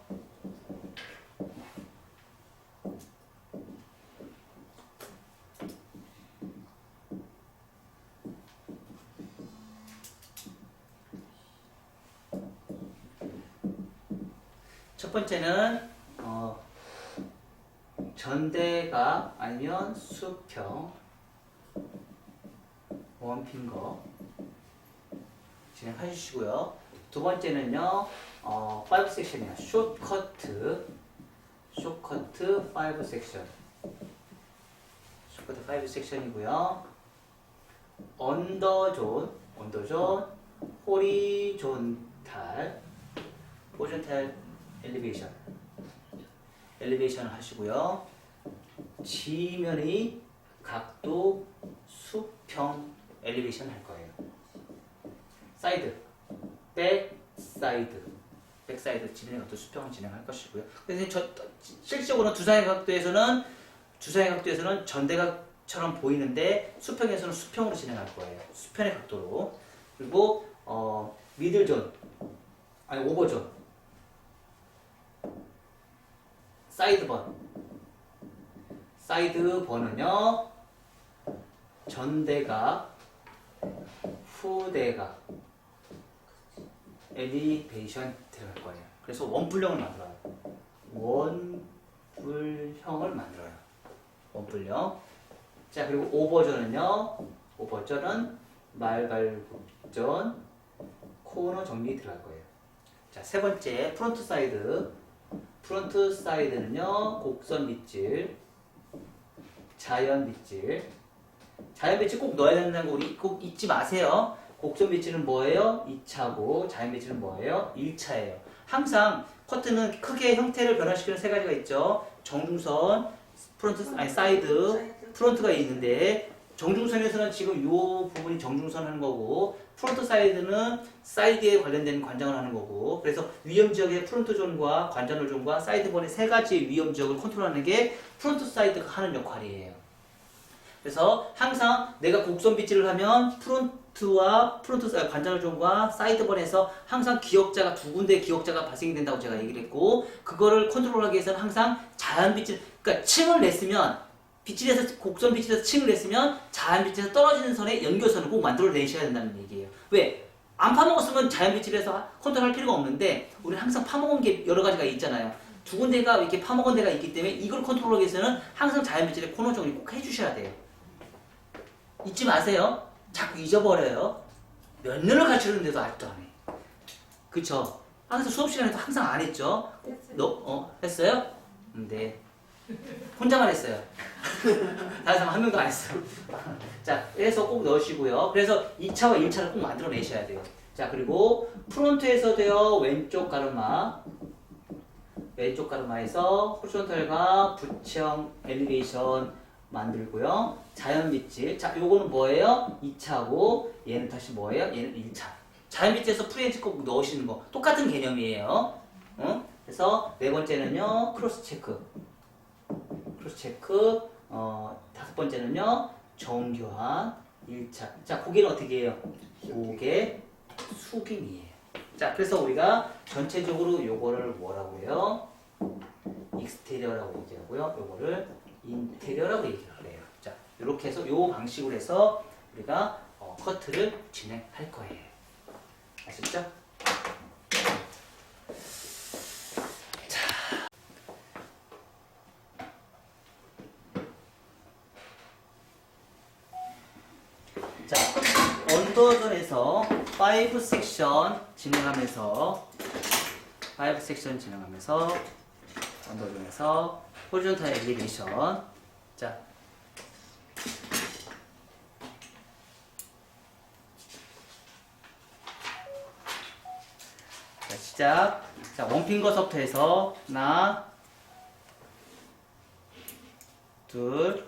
첫 번째는 전대각 아니면 수평 원핑거 진행해 주시고요. 두 번째는요, 5 섹션이에요. 숏커트 5 섹션. 숏커트 5 섹션이고요. 언더존, 호리존탈 엘리베이션을 하시고요. 지면의 각도 수평 엘리베이션 할 거예요. 사이드, 백사이드 지면의 각도 수평을 진행할 것이고요. 그래서 실질적으로 주사의 각도에서는 전대각처럼 보이는데 수평에서는 수평으로 진행할 거예요. 수평의 각도로. 그리고 미들존, 아니 오버존, 사이드번은요 전대각, 후대각 엘리베이션 들어갈 거예요. 그래서 원뿔형을 만들어요. 원뿔형. 자, 그리고 오버전은 말발굽전, 코너 정리 들어갈 거예요. 자, 세 번째 프론트 사이드는요 곡선 빗질, 자연 빗질 꼭 넣어야 된다는 거 우리 꼭 잊지 마세요. 곡선 빗질은 뭐예요? 2차고 자연 빗질은 뭐예요? 1차예요. 항상 커트는 크게 형태를 변화시키는 세 가지가 있죠. 정중선, 사이드, 프론트가 있는데 정중선에서는 지금 이 부분이 정중선 하는 거고 프론트 사이드는 사이드에 관련된 관장을 하는 거고 그래서 위험 지역의 프론트 존과 관자놀 존과 사이드본의 세 가지 위험 지역을 컨트롤하는 게 프론트 사이드가 하는 역할이에요. 그래서 항상 내가 곡선 빗질을 하면 관자놀 존과 사이드본에서 항상 기역자가 두 군데 기역자가 발생이 된다고 제가 얘기를 했고 그거를 컨트롤하기 위해서는 항상 자연 빗질, 그러니까 층을 냈으면 곡선 빗질에서 층을 냈으면 자연 빗질에서 떨어지는 선의 연결선을 꼭 만들어내셔야 된다는 얘기예요. 왜? 안 파먹었으면 자연 빗질에서 컨트롤할 필요가 없는데 우리는 항상 파먹은 게 여러 가지가 있잖아요. 두 군데가 이렇게 파먹은 데가 있기 때문에 이걸 컨트롤하기 위해서는 항상 자연 빗질의 코너 정리 꼭 해주셔야 돼요. 잊지 마세요. 자꾸 잊어버려요. 몇 년을 가르쳤는데도 아직도 안 해. 그쵸? 항상 수업 시간에도 항상 안 했죠? 했어요? 네. 혼자만 했어요. 다른 사람 한 명도 안 했어요. 자, 그래서 꼭 넣으시고요. 그래서 2차와 1차를 꼭 만들어내셔야 돼요. 자, 그리고 프론트에서도요, 왼쪽 가르마에서 호리존탈과 부청 엘리베이션 만들고요. 자연 빗질. 자, 요거는 뭐예요? 2차고, 얘는 다시 뭐예요? 얘는 1차. 자연 빗질에서 프리헤지 꼭 넣으시는 거. 똑같은 개념이에요. 그래서 네 번째는요, 크로스 체크. 다섯 번째는요, 정교한 1차. 자, 고개는 어떻게 해요? 고개 숙임이에요. 자, 그래서 우리가 전체적으로 요거를 뭐라고 해요? 익스테리어라고 얘기하고요. 요거를 인테리어라고 얘기를 해요. 자, 이렇게 해서 요 방식으로 해서 우리가 커트를 진행할 거예요. 아셨죠? 자, 언더존에서 5 섹션 진행하면서 언더존에서 호리존탈 엘리베이션. 자, 시작. 자, 원핑거서부터 해서 하나, 둘,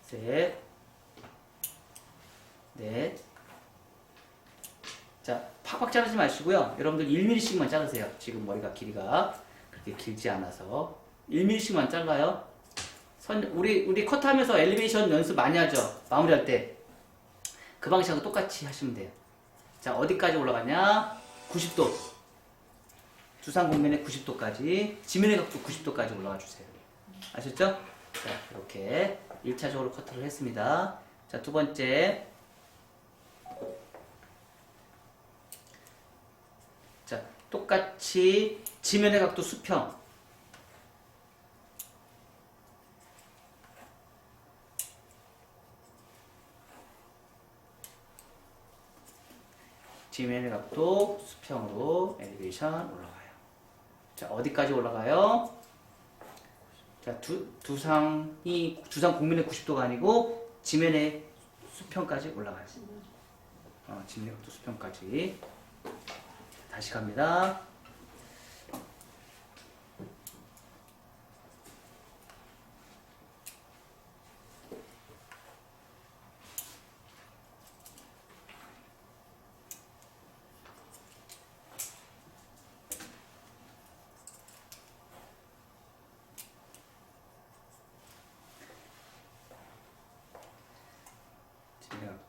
셋, 넷. 자, 팍팍 자르지 마시고요. 여러분들 1mm씩만 자르세요. 지금 머리가 길이가 그렇게 길지 않아서 1mm씩만 잘라요. 우리 컷하면서 엘리베이션 연습 많이 하죠. 마무리할 때. 그 방식하고 똑같이 하시면 돼요. 자, 어디까지 올라가냐? 90도. 두상 공면의 90도까지, 지면의 각도 90도까지 올라가 주세요. 아셨죠? 자, 이렇게 1차적으로 커트를 했습니다. 자, 두 번째. 자, 똑같이 지면의 각도 수평. 지면의 각도 수평으로 엘리베이션 올라가요. 자, 어디까지 올라가요? 자, 두상 공면의 90도가 아니고 지면의 수평까지 올라가요. 지면의 각도 수평까지. 다시 갑니다.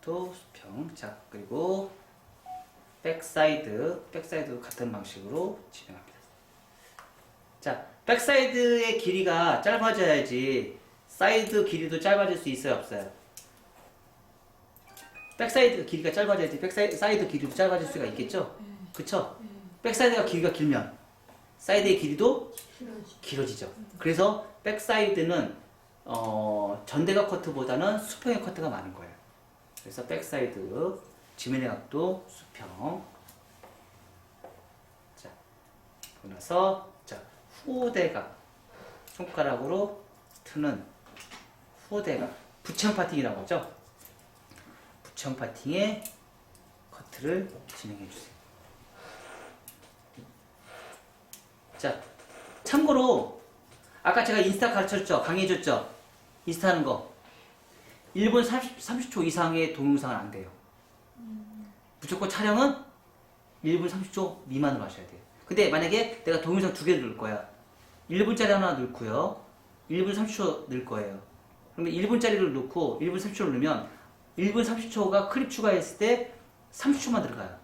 각도 수평. 자, 그리고 백사이드 같은 방식으로 진행합니다. 자, 백사이드의 길이가 짧아져야지 사이드 길이도 짧아질 수 있어요, 없어요? 백사이드 길이가 짧아져야지 사이드 길이도 짧아질 수가 있겠죠? 그쵸? 백사이드가 길이가 길면 사이드의 길이도 길어지죠. 그래서 백사이드는 전대각 커트보다는 수평의 커트가 많은 거예요. 그래서 백사이드 지면의 각도 수평. 자, 그러고 나서 자, 후대각 손가락으로 트는 후대각 부청 파팅이라고 하죠. 부청 파팅의 커트를 진행해 주세요. 자, 참고로 아까 제가 인스타 가르쳤죠? 강의해줬죠? 인스타 하는 거 1분 30초 이상의 동영상은 안 돼요. 무조건 촬영은 1분 30초 미만으로 하셔야 돼요. 근데 만약에 내가 동영상 2개를 넣을 거야. 1분짜리 하나 넣고요. 1분 30초 넣을 거예요. 그러면 1분짜리를 넣고 1분 30초를 넣으면 1분 30초가 클립 추가했을 때 30초만 들어가요.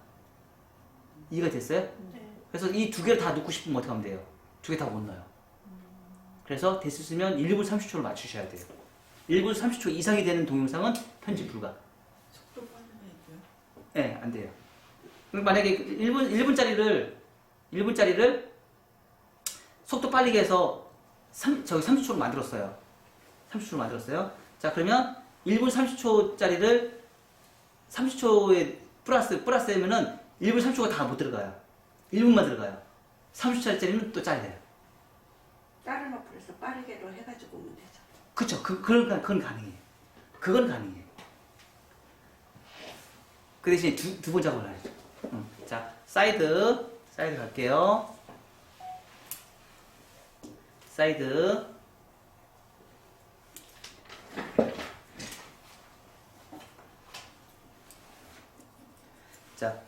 이해가 됐어요? 네. 그래서 이 2개를 다 넣고 싶으면 어떻게 하면 돼요? 2개 다 못 넣어요. 그래서 됐으면 1분 30초를 맞추셔야 돼요. 1분 30초 이상이 되는 동영상은 편집 불가. 속도 빨라야 돼요? 네, 안 돼요. 만약에 1분짜리를 속도 빠르게 해서 30초로 만들었어요. 30초로 만들었어요. 자, 그러면 1분 30초짜리를 30초에 플러스면은 1분 30초가 다 못 들어가요. 1분만 들어가요. 30초짜리는 또 잘려요. 다른 어플에서 빠르게로 해가지고 오면 되죠. 그쵸. 그건 가능해요. 그건 가능해요. 그 대신에 두 번 작업을 해야죠. 자, 사이드 갈게요. 사이드. 자,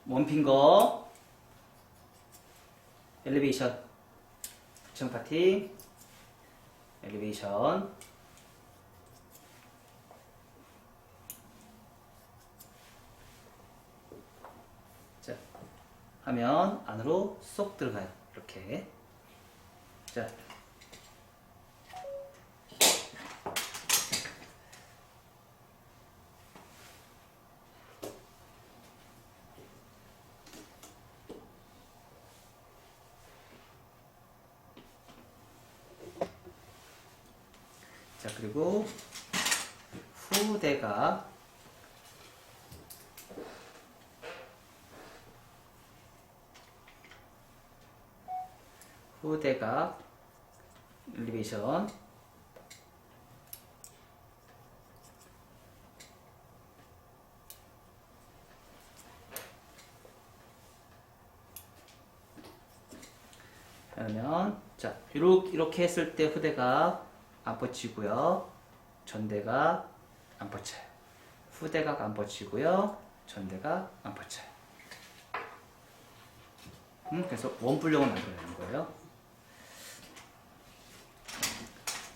원핑거, 엘리베이션, 부청 파팅, 엘리베이션. 자, 하면 안으로 쏙 들어가요. 이렇게. 자, 그리고 후대각, 엘리베이션. 그러면 자, 이렇게 했을 때 후대각 안 뻗치고요. 전대가 안 뻗쳐요. 후대각 안 뻗치고요. 전대가 안 뻗쳐요. 그래서 원뿔력을 만들어내는 거예요.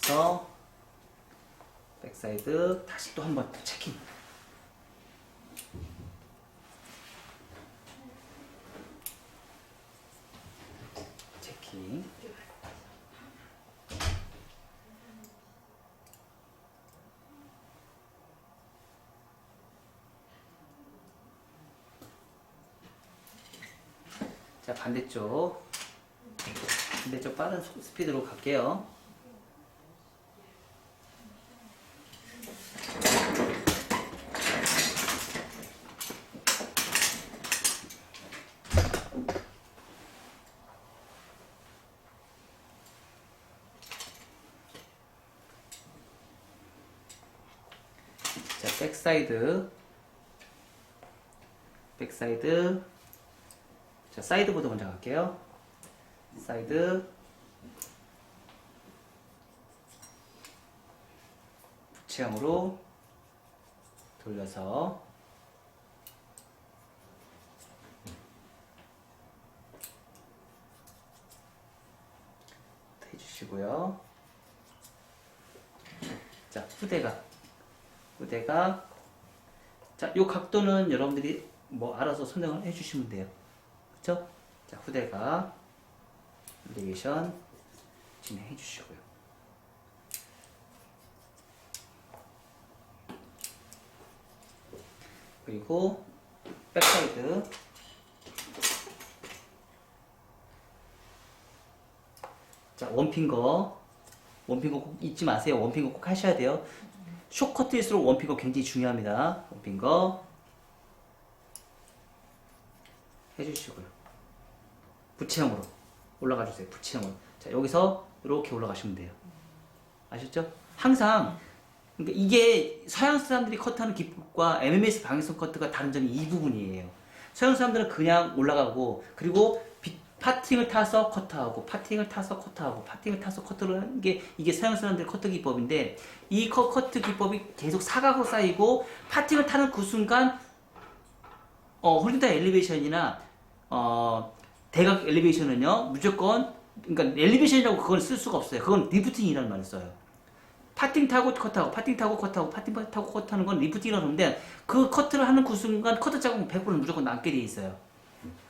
그래서 백사이드 다시 또 한번 체킹. 체킹. 자, 반대쪽 빠른 스피드로 갈게요. 자, 백사이드. 자, 사이드보드 먼저 갈게요. 사이드. 부채형으로 돌려서 해주시고요. 자, 후대각. 자, 요 각도는 여러분들이 뭐 알아서 선정을 해주시면 돼요. 그쵸? 자, 후대각 엘리베이션 진행해 주시고요. 그리고 백사이드. 자, 원핑거 꼭 잊지 마세요. 원핑거 꼭 하셔야 돼요. 쇼커트일수록 원핑거 굉장히 중요합니다. 원핑거 해주시고요. 부채형으로 올라가 주세요. 부채형으로. 자, 여기서 이렇게 올라가시면 돼요. 아셨죠? 항상 그러니까 이게 서양 사람들이 커트하는 기법과 MMS 방향성 커트가 다른 점이 이 부분이에요. 서양 사람들은 그냥 올라가고, 그리고 파팅을 타서 커트하고, 파팅을 타서 커트를 하는 게 이게 서양 사람들의 커트 기법인데, 이 커트 기법이 계속 사각으로 쌓이고 파팅을 타는 그 순간 홀린다 엘리베이션이나 대각 엘리베이션은요 무조건, 그러니까 엘리베이션이라고 그건 쓸 수가 없어요. 그건 리프팅이라는 말을 써요. 파팅 타고 커트하고, 파팅 타고 커트하고, 파팅 타고 커트하는 건 리프팅이라고 하는데, 그 커트를 하는 그 순간 커트 자국은 100% 무조건 남게 돼 있어요.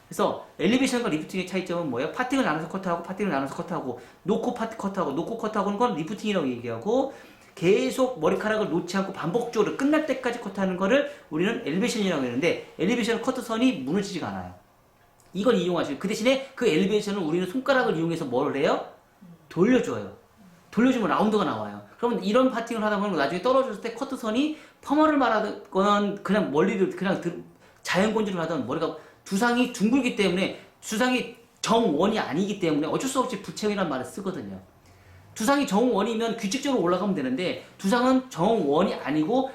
그래서 엘리베이션과 리프팅의 차이점은 뭐예요? 파팅을 나눠서 커트하고, 파팅을 나눠서 커트하고, 놓고 파팅 커트하고, 놓고 커트하는 건 리프팅이라고 얘기하고, 계속 머리카락을 놓지 않고 반복적으로 끝날 때까지 커트하는 거를 우리는 엘리베이션이라고 하는데, 엘리베이션 커트선이 무너지지가 않아요. 이걸 이용하시고, 그 대신에 그 엘리베이션을 우리는 손가락을 이용해서 뭘 해요? 돌려줘요. 돌려주면 라운드가 나와요. 그러면 이런 파팅을 하다 보면 나중에 떨어졌을 때 커트선이 펌어를 말하거나 그냥 멀리를 그냥 자연 건조를 하던 머리가 두상이 둥글기 때문에, 두상이 정원이 아니기 때문에 어쩔 수 없이 부채형이라는 말을 쓰거든요. 두상이 정원이면 규칙적으로 올라가면 되는데, 두상은 정원이 아니고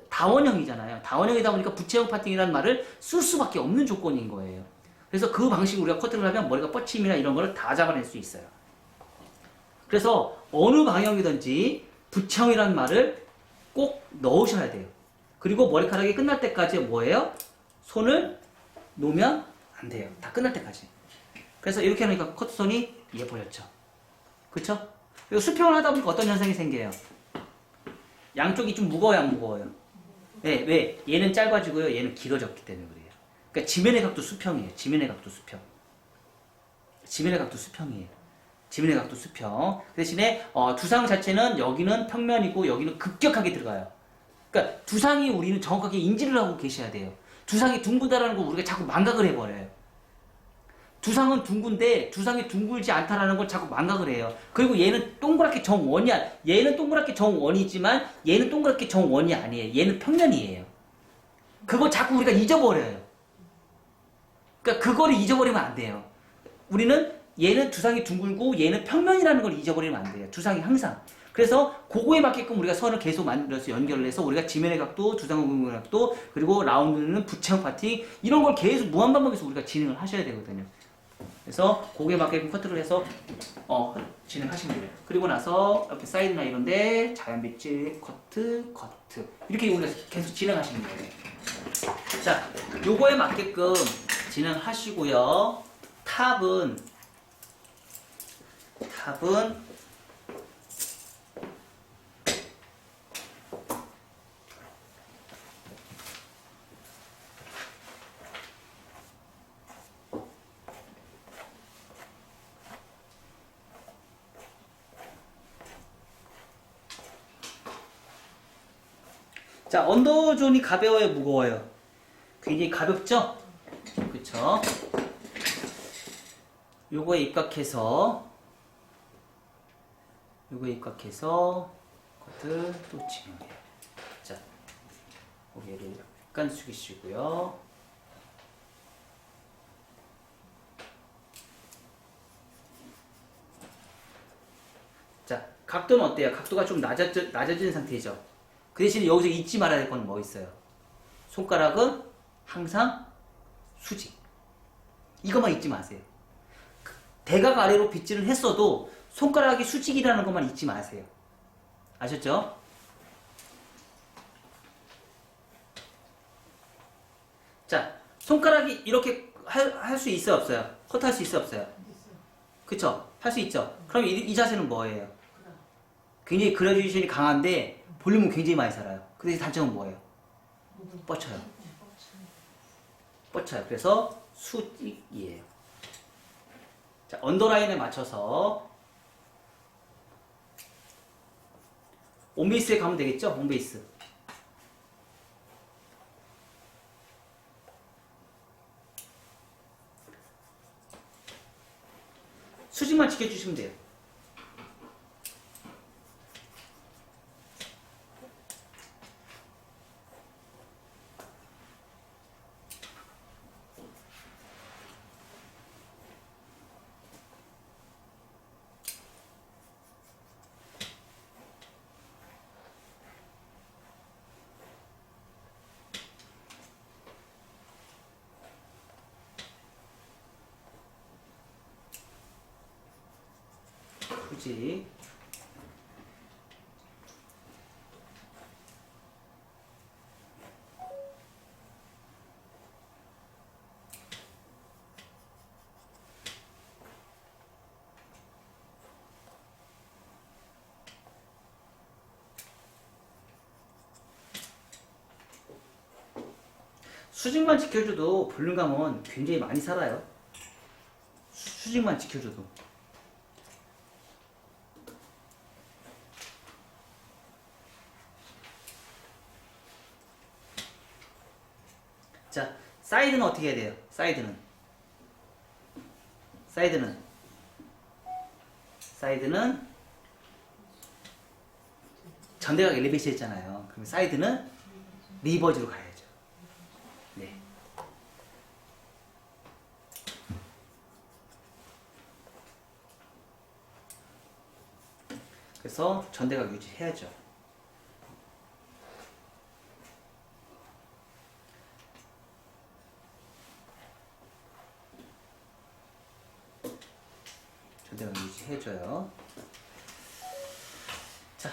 다원형이잖아요. 다원형이다 보니까 부채형 파팅이라는 말을 쓸 수밖에 없는 조건인 거예요. 그래서 그 방식으로 우리가 커트를 하면 머리가 뻗침이나 이런 거를 다 잡아낼 수 있어요. 그래서 어느 방향이든지 부채형이라는 말을 꼭 넣으셔야 돼요. 그리고 머리카락이 끝날 때까지 뭐예요? 손을 놓으면 안 돼요. 다 끝날 때까지. 그래서 이렇게 하니까 커트선이 예뻐졌죠. 그쵸? 그리고 수평을 하다 보니까 어떤 현상이 생겨요? 양쪽이 좀 무거워요, 안 무거워요? 네, 왜? 얘는 짧아지고요, 얘는 길어졌기 때문에 그래요. 그러니까 지면의 각도 수평이에요. 지면의 각도 수평. 지면의 각도 수평이에요. 지면의 각도 수평. 그 대신에 두상 자체는 여기는 평면이고 여기는 급격하게 들어가요. 그러니까 두상이 우리는 정확하게 인지를 하고 계셔야 돼요. 두상이 둥글다라는 거 우리가 자꾸 망각을 해버려요. 두상은 둥근데 두상이 둥글지 않다라는 걸 자꾸 망각을 해요. 그리고 얘는 동그랗게 정원이야. 얘는 동그랗게 정원이지만 얘는 동그랗게 정원이 아니에요. 얘는 평면이에요. 그거 자꾸 우리가 잊어버려요. 그러니까 그거를 잊어버리면 안 돼요. 우리는 얘는 두상이 둥글고 얘는 평면이라는 걸 잊어버리면 안 돼요. 두상이 항상. 그래서 그거에 맞게끔 우리가 선을 계속 만들어서 연결을 해서 우리가 지면의 각도, 두상의 각도, 그리고 라운드는 부채형 파팅, 이런 걸 계속 무한반복해서 우리가 진행을 하셔야 되거든요. 그래서 거기에 맞게끔 커트를 해서 진행하시면 돼요. 그리고 나서 옆에 사이드나 이런데 자연 배치 커트 이렇게 우리가 계속 진행하시면 돼요. 자, 요거에 맞게끔 진행하시고요. 탑은 자, 언더존이 가벼워요, 무거워요? 굉장히 가볍죠? 그쵸? 요거에 입각해서 커트 또 진행해요. 자, 고개를 약간 숙이시고요. 자, 각도는 어때요? 각도가 좀 낮아진 상태죠? 그 대신에 여기서 잊지 말아야 될 건 뭐 있어요? 손가락은 항상 수직. 이것만 잊지 마세요. 대각 아래로 빗질을 했어도 손가락이 수직이라는 것만 잊지 마세요. 아셨죠? 자, 손가락이 이렇게 할 수 있어요, 없어요? 커트할 수 있어요, 없어요? 그쵸? 할 수 있죠? 그럼 이 자세는 뭐예요? 굉장히 그라듀에이션이 강한데 볼륨은 굉장히 많이 살아요. 그 대신 단점은 뭐예요? 뻗쳐요. 그래서 수직이에요. 자, 언더라인에 맞춰서 온베이스에 가면 되겠죠? 온베이스. 수직만 지켜주시면 돼요. 굳이 수직만 지켜줘도 볼륨감은 굉장히 많이 살아요. 수직만 지켜줘도. 자, 사이드는 어떻게 해야 돼요? 사이드는 전대각 엘리베이션 했잖아요. 그럼 사이드는 리버즈로 가야죠. 네. 그래서 전대각 유지해야죠. 전대각 유지해줘요. 자,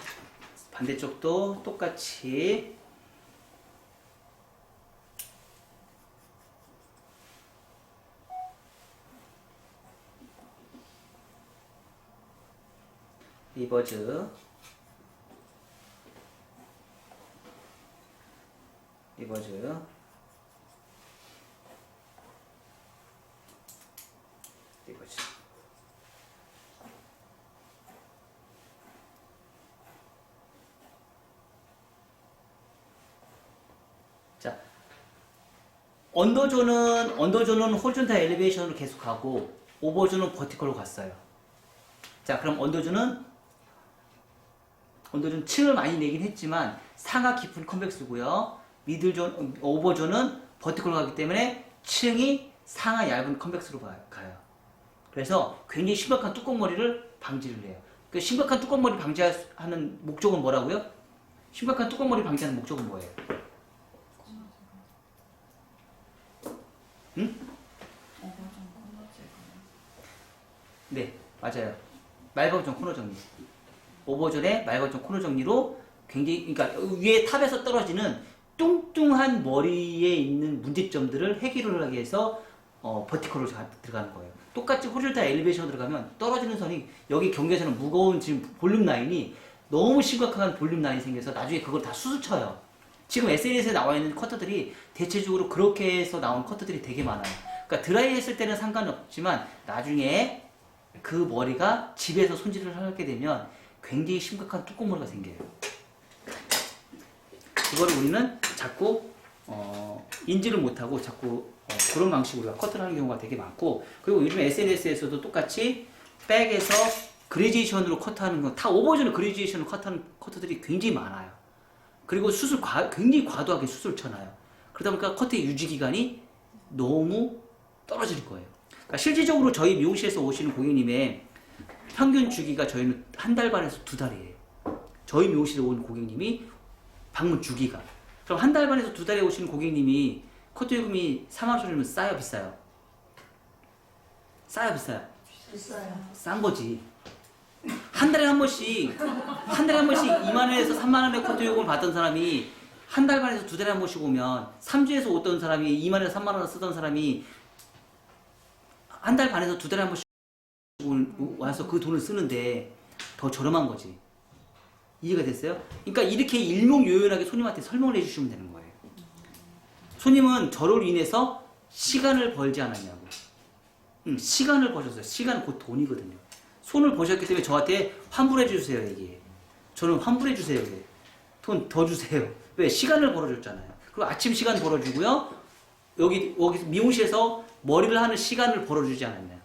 반대쪽도 똑같이 리버즈 자, 언더존은 호리존탈 엘리베이션으로 계속 가고 오버존은 버티컬로 갔어요. 자, 그럼 언더존 층을 많이 내긴 했지만 상하 깊은 컨벡스고요. 오버존은 버티컬로 가기 때문에 층이 상하 얇은 컨벡스로 가요. 그래서 굉장히 심각한 뚜껑머리를 방지를 해요. 그 심각한 뚜껑머리 방지하는 목적은 뭐라고요? 심각한 뚜껑머리 방지하는 목적은 뭐예요? 응? 네, 맞아요. 말거정 코너 정리. 오버존의 말거정 코너 정리로 굉장히, 그러니까 위에 탑에서 떨어지는 뚱뚱한 머리에 있는 문제점들을 해결을 하기 위해서 버티컬로 들어가는 거예요. 똑같이 호리졸타 엘리베이션 들어가면 떨어지는 선이 여기 경계선은 무거운 지금 볼륨 라인이 너무 심각한 볼륨 라인이 생겨서 나중에 그걸 다 수술쳐요. 지금 SNS에 나와 있는 커터들이 대체적으로 그렇게 해서 나온 커터들이 되게 많아요. 그러니까 드라이 했을 때는 상관없지만 나중에 그 머리가 집에서 손질을 하게 되면 굉장히 심각한 뚜껑머리가 생겨요. 그거를 우리는 자꾸 인지를 못하고 자꾸 그런 방식으로 우리가 커트를 하는 경우가 되게 많고, 그리고 요즘 SNS에서도 똑같이 백에서 그레지에이션으로 커트하는 거, 다 오버존을 그레지에이션으로 커트하는 커트들이 굉장히 많아요. 그리고 굉장히 과도하게 수술 쳐놔요. 그러다 보니까 커트의 유지 기간이 너무 떨어질 거예요. 그러니까 실질적으로 저희 미용실에서 오시는 고객님의 평균 주기가 저희는 1달 반에서 2달이에요. 저희 미용실에 온 고객님이 방문 주기가. 그럼 1달 반에서 2달에 오시는 고객님이 커트 요금이 4만 원이면 싸요, 비싸요? 싸요, 비싸요? 비싸요. 싼 거지. 한 달에 한 번씩 2만 원에서 3만 원의 커트 요금을 받던 사람이 한 달 반에서 2달에 한 번씩 오면 3주에서 오던 사람이 2만 원에서 3만 원 쓰던 사람이 한 달 반에서 2달에 한 번씩 와서 그 돈을 쓰는데 더 저렴한 거지. 이해가 됐어요? 그러니까 이렇게 일목요연하게 손님한테 설명을 해주시면 되는 거예요. 손님은 저를 인해서 시간을 벌지 않았냐고. 시간을 버셨어요. 시간은 곧 돈이거든요. 손을 버셨기 때문에 저한테 환불해 주세요, 얘기해. 저는 환불해 주세요, 그래. 돈 더 주세요. 왜? 시간을 벌어줬잖아요. 그리고 아침 시간 벌어주고요. 여기서 미용실에서 머리를 하는 시간을 벌어주지 않았냐.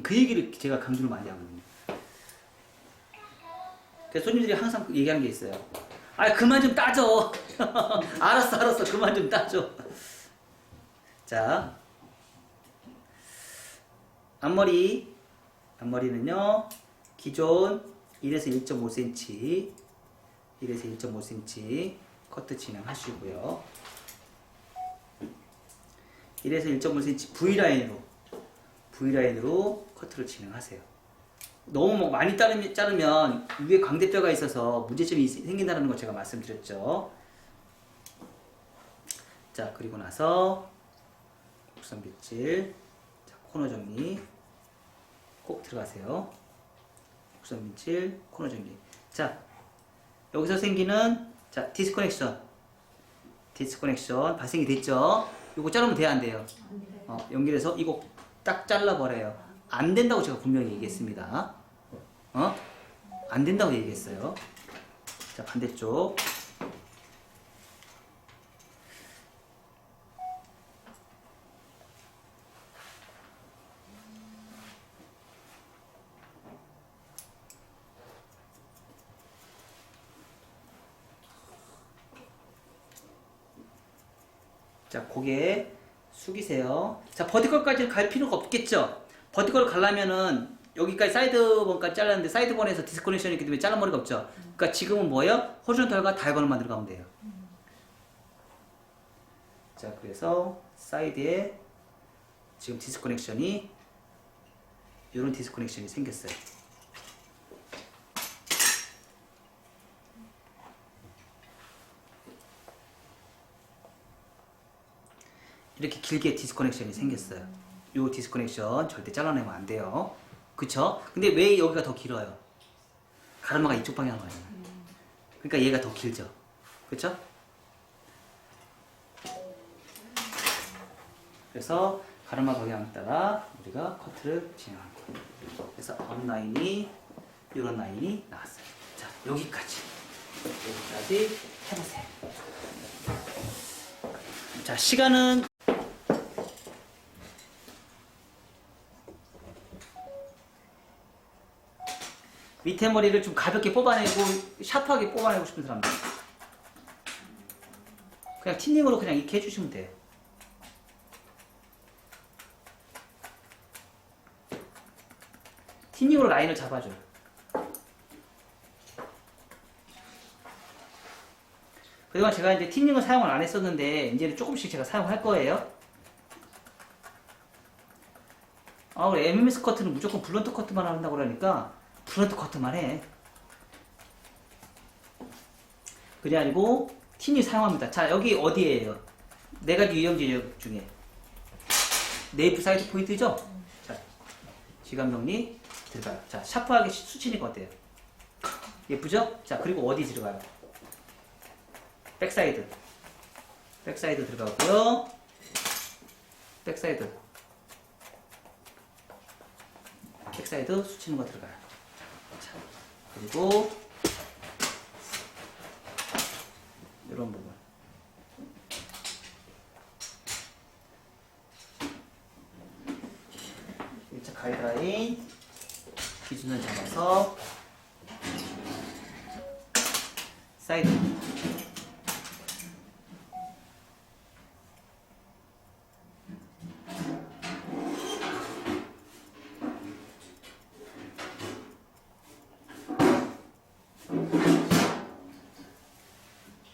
그 얘기를 제가 강조를 많이 하거든요. 그래서 손님들이 항상 얘기하는 게 있어요. 아, 그만 좀 따져. 알았어. 그만 좀 따져. 자, 앞머리는요, 기존 1에서 1.5cm, 커트 진행하시고요. 1에서 1.5cm V라인으로 커트를 진행하세요. 너무 많이 자르면 위에 광대뼈가 있어서 문제점이 생긴다는 거 제가 말씀드렸죠. 자, 그리고 나서 곡선 빗질, 자, 코너 정리 꼭 들어가세요. 곡선 빗질, 코너 정리. 자, 여기서 생기는 디스커넥션 발생이 됐죠. 이거 자르면 돼요, 안 돼요? 연결해서 이거 딱 잘라버려요. 안 된다고 제가 분명히 얘기했습니다. 안 된다고 얘기했어요. 자, 반대쪽. 자, 고개 숙이세요. 자, 버티컬까지 갈 필요가 없겠죠? 버티컬 가려면은 여기까지 사이드번까지 잘랐는데 사이드번에서 디스커넥션이 있기 때문에 자른 머리가 없죠? 그러니까 지금은 뭐예요? 호리존탈과 다이아곤을 만들어 가면 돼요. 자, 그래서 사이드에 지금 디스커넥션이 이런 디스커넥션이 생겼어요. 이렇게 길게 디스커넥션이 생겼어요. 이 디스커넥션 절대 잘라내면 안 돼요. 그쵸? 근데 왜 여기가 더 길어요? 가르마가 이쪽 방향으로 가잖아요. 그러니까 얘가 더 길죠. 그쵸? 그래서 가르마 방향 따라 우리가 커트를 진행한 거예요. 그래서 앞라인이 이런 라인이 나왔어요. 자, 여기까지 해보세요. 자, 시간은 밑에 머리를 좀 가볍게 뽑아내고 샤프하게 뽑아내고 싶은 사람들 그냥 틴닝으로 그냥 이렇게 해주시면 돼요. 틴닝으로 라인을 잡아줘요. 그동안 제가 이제 틴닝을 사용을 안 했었는데 이제는 조금씩 제가 사용할 거예요. 아, 우리 MMS 커트는 무조건 블런트 커트만 한다고 그러니까 블런트 커트만 해. 그게 아니고 팀이 사용합니다. 자, 여기 어디에요? 네 가지 유형 지역 중에 네이프 사이드 포인트죠? 자, 시간 정리 들어가요. 자, 샤프하게 수치니까 어때요? 예쁘죠? 자, 그리고 어디 들어가요? 백사이드. 백사이드 들어가고요. 백사이드. 백사이드 수치는 거 들어가요. 자, 그리고 이런 부분. 1차 가이드라인 기준을 잡아서 사이드.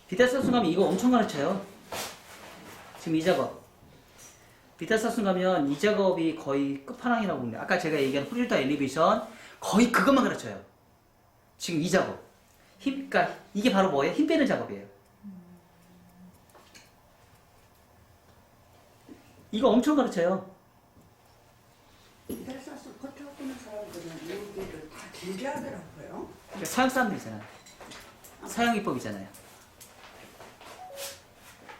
비타사 순가면 이거 엄청 가르쳐요. 지금 이 작업. 비타사 순가면 이 작업이 거의 끝판왕이라고 봅니다. 아까 제가 얘기한 프리루터 엘리베이션 거의 그것만 가르쳐요. 지금 이 작업. 그러니까 이게 바로 뭐예요? 힘 빼는 작업이에요. 이거 엄청 가르쳐요. 비달사스 커트하는 사람들은 여기를 다 길게 하더라고요. 그러니까 서양 사람들이잖아요. 서양 기법이잖아요.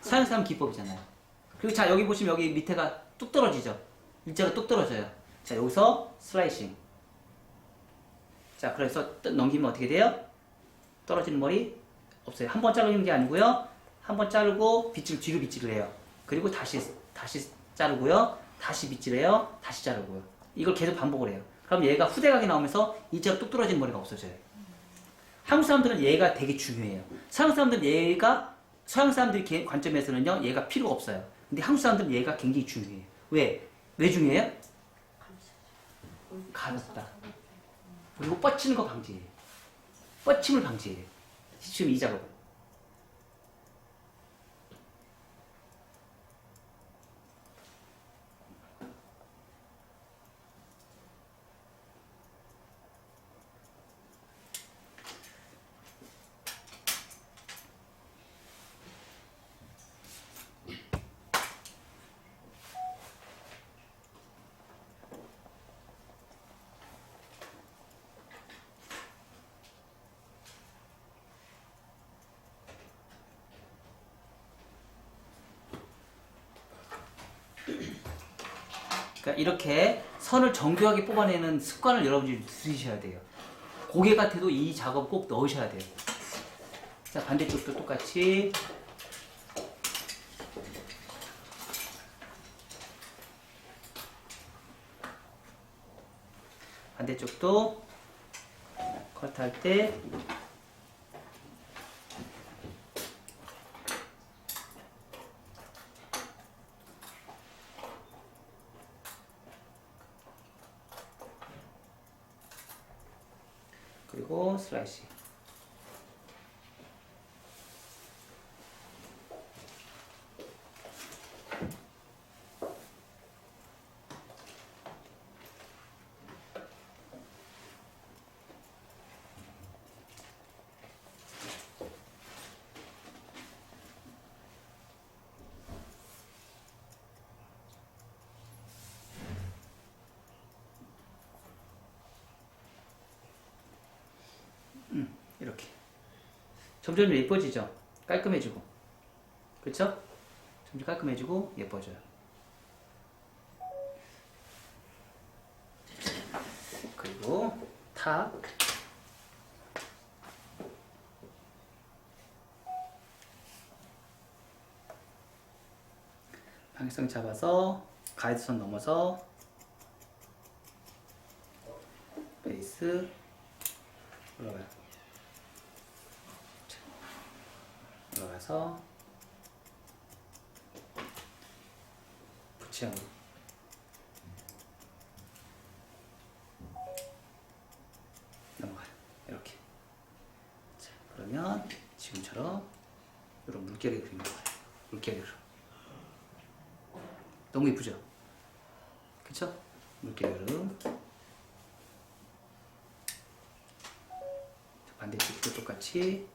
서양 사람 기법이잖아요. 그리고 자, 여기 보시면 여기 밑에가 뚝 떨어지죠? 일자로 뚝 떨어져요. 자, 여기서 슬라이싱. 자, 그래서 넘기면 어떻게 돼요? 떨어지는 머리 없어요. 한 번 자르는 게 아니고요. 한 번 자르고 빗질, 뒤로 빗질을 해요. 그리고 다시 자르고요. 다시 빗질해요. 다시 자르고요. 이걸 계속 반복을 해요. 그럼 얘가 후대각이 나오면서 일자로 뚝 떨어지는 머리가 없어져요. 한국 사람들은 얘가 되게 중요해요. 서양 사람들은 서양 사람들의 관점에서는요, 얘가 필요가 없어요. 근데 한국 사람들은 얘가 굉장히 중요해요. 왜? 왜 중요해요? 가볍다. 그리고 뻗치는 거 방지해요. 뻗침을 방지해요. 지금 이 작업은. 그러니까 이렇게 선을 정교하게 뽑아내는 습관을 여러분들이 들이셔야 돼요. 고개 같아도 이 작업 꼭 넣으셔야 돼요. 자, 반대쪽도 똑같이. 반대쪽도 컷할 때 그리고 슬라이싱. 이렇게 점점 예뻐지죠. 깔끔해지고, 그렇죠? 점점 깔끔해지고 예뻐져요. 그리고 탑. 방향성 잡아서 가이드선 넘어서 베이스 올라가요. 올라가서 붙이형으로 넘어가요. 이렇게. 자, 그러면 지금처럼 이런 물결이 그리는 거예요. 물결으로. 너무 이쁘죠? 그쵸? 물결. 반대쪽도 똑같이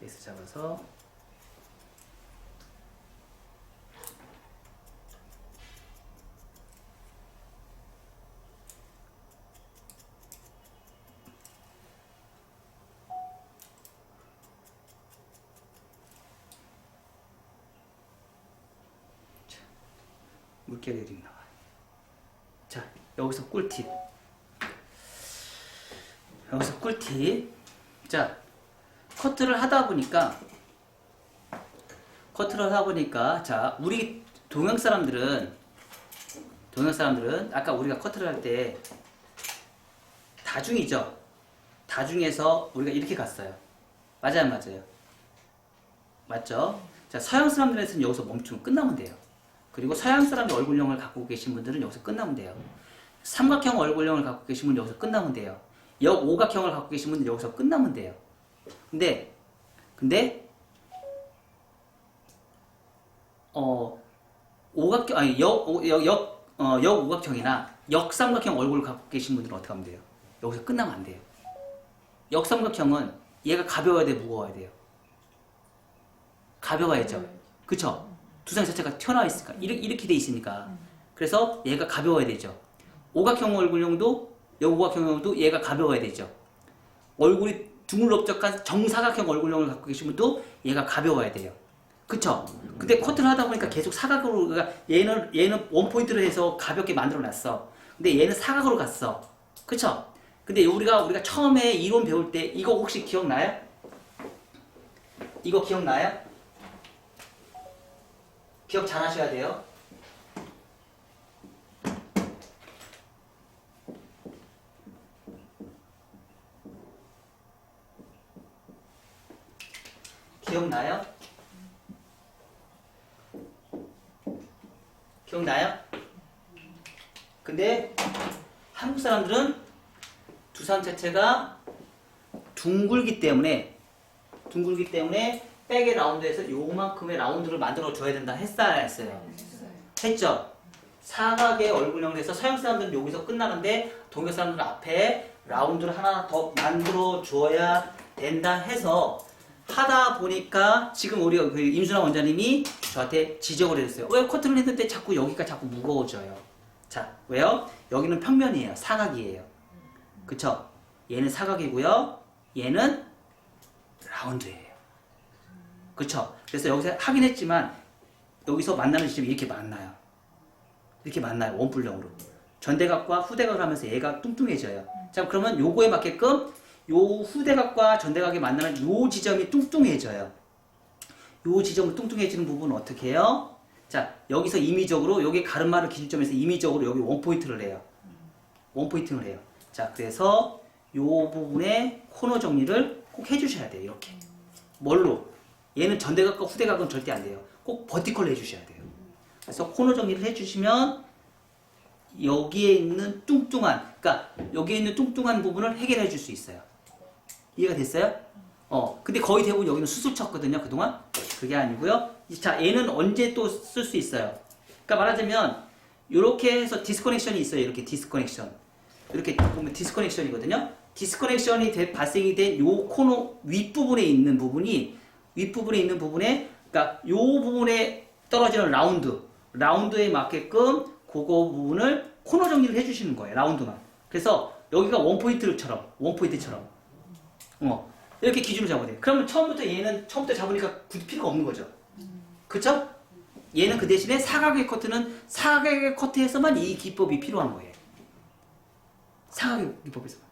베이스 잡아서 물결이 이렇게 나와요. 자, 여기서 꿀팁. 여기서 꿀팁. 자, 커트를 하다 보니까 자, 우리 동양 사람들은 아까 우리가 커트를 할 때 다중이죠. 다중에서 우리가 이렇게 갔어요. 맞아요, 안 맞아요? 맞죠? 자, 서양 사람들에서는 여기서 멈추면 끝나면 돼요. 그리고 서양 사람의 얼굴형을 갖고 계신 분들은 여기서 끝나면 돼요. 삼각형 얼굴형을 갖고 계신 분은 여기서 끝나면 돼요. 역오각형을 갖고 계신 분은 여기서 끝나면 돼요. 근데 오각형 아니 역오각형이나 역삼각형 얼굴을 갖고 계신 분들은 어떻게 하면 돼요? 여기서 끝나면 안 돼요. 역삼각형은 얘가 가벼워야 돼, 무거워야 돼요? 가벼워야죠. 그쵸? 두상 자체가 튀어나와 있으니까 이렇게 돼 있으니까 그래서 얘가 가벼워야 되죠. 오각형 얼굴형도 역오각형도 얘가 가벼워야 되죠. 얼굴이 둥글럽적한 정사각형 얼굴형을 갖고 계신 분도 얘가 가벼워야 돼요. 그쵸? 근데 커트를 하다 보니까 계속 사각으로, 그러니까 얘는 원포인트로 해서 가볍게 만들어 놨어. 근데 얘는 사각으로 갔어. 그쵸? 근데 우리가 처음에 이론 배울 때 이거 혹시 기억나요? 이거 기억나요? 기억 잘 하셔야 돼요. 기억나요? 기억나요? 근데 한국 사람들은 두상 자체가 둥글기 때문에 백의 라운드에서 요만큼의 라운드를 만들어 줘야 된다 했어요. 했죠? 사각의 얼굴형을 해서 서양 사람들은 여기서 끝나는데 동양 사람들은 앞에 라운드를 하나 더 만들어 줘야 된다 해서 하다 보니까 지금 우리 그 임순아 원장님이 저한테 지적을 해줬어요. 왜 커트를 했는데 자꾸 여기가 자꾸 무거워져요? 자, 왜요? 여기는 평면이에요. 사각이에요. 그쵸? 얘는 사각이고요. 얘는 라운드예요. 그쵸? 그래서 여기서 하긴 했지만 여기서 만나는 지점이 이렇게 만나요. 이렇게 만나요. 원뿔형으로. 전대각과 후대각을 하면서 얘가 뚱뚱해져요. 자, 그러면 요거에 맞게끔 요 후대각과 전대각이 만나는 요 지점이 뚱뚱해져요. 요 지점을 뚱뚱해지는 부분은 어떻게 해요? 자, 여기서 임의적으로 여기 가르마를 기준점에서 임의적으로 여기 원포인트를 해요. 원포인트를 해요. 자, 그래서 요 부분에 코너 정리를 꼭 해주셔야 돼요. 이렇게. 뭘로? 얘는 전대각과 후대각은 절대 안 돼요. 꼭 버티컬로 해주셔야 돼요. 그래서 코너 정리를 해주시면 여기에 있는 그러니까 여기에 있는 뚱뚱한 부분을 해결해 줄 수 있어요. 이해가 됐어요? 근데 거의 대부분 여기는 수술 쳤거든요, 그동안. 그게 아니고요. 자, 얘는 언제 또 쓸 수 있어요? 그러니까 말하자면 이렇게 해서 디스커넥션이 있어요. 이렇게 디스커넥션. 이렇게 보면 디스커넥션이거든요. 디스커넥션이 발생이 된 요 코너 윗부분에 있는 부분에 그러니까 요 부분에 떨어지는 라운드에 맞게끔 그거 부분을 코너 정리를 해주시는 거예요. 라운드만. 그래서 여기가 원포인트처럼 이렇게 기준을 잡아야 돼요. 그러면 처음부터 잡으니까 굳이 필요가 없는 거죠. 그쵸? 얘는 그 대신에 사각의 커트에서만 이 기법이 필요한 거예요. 사각의 기법에서만.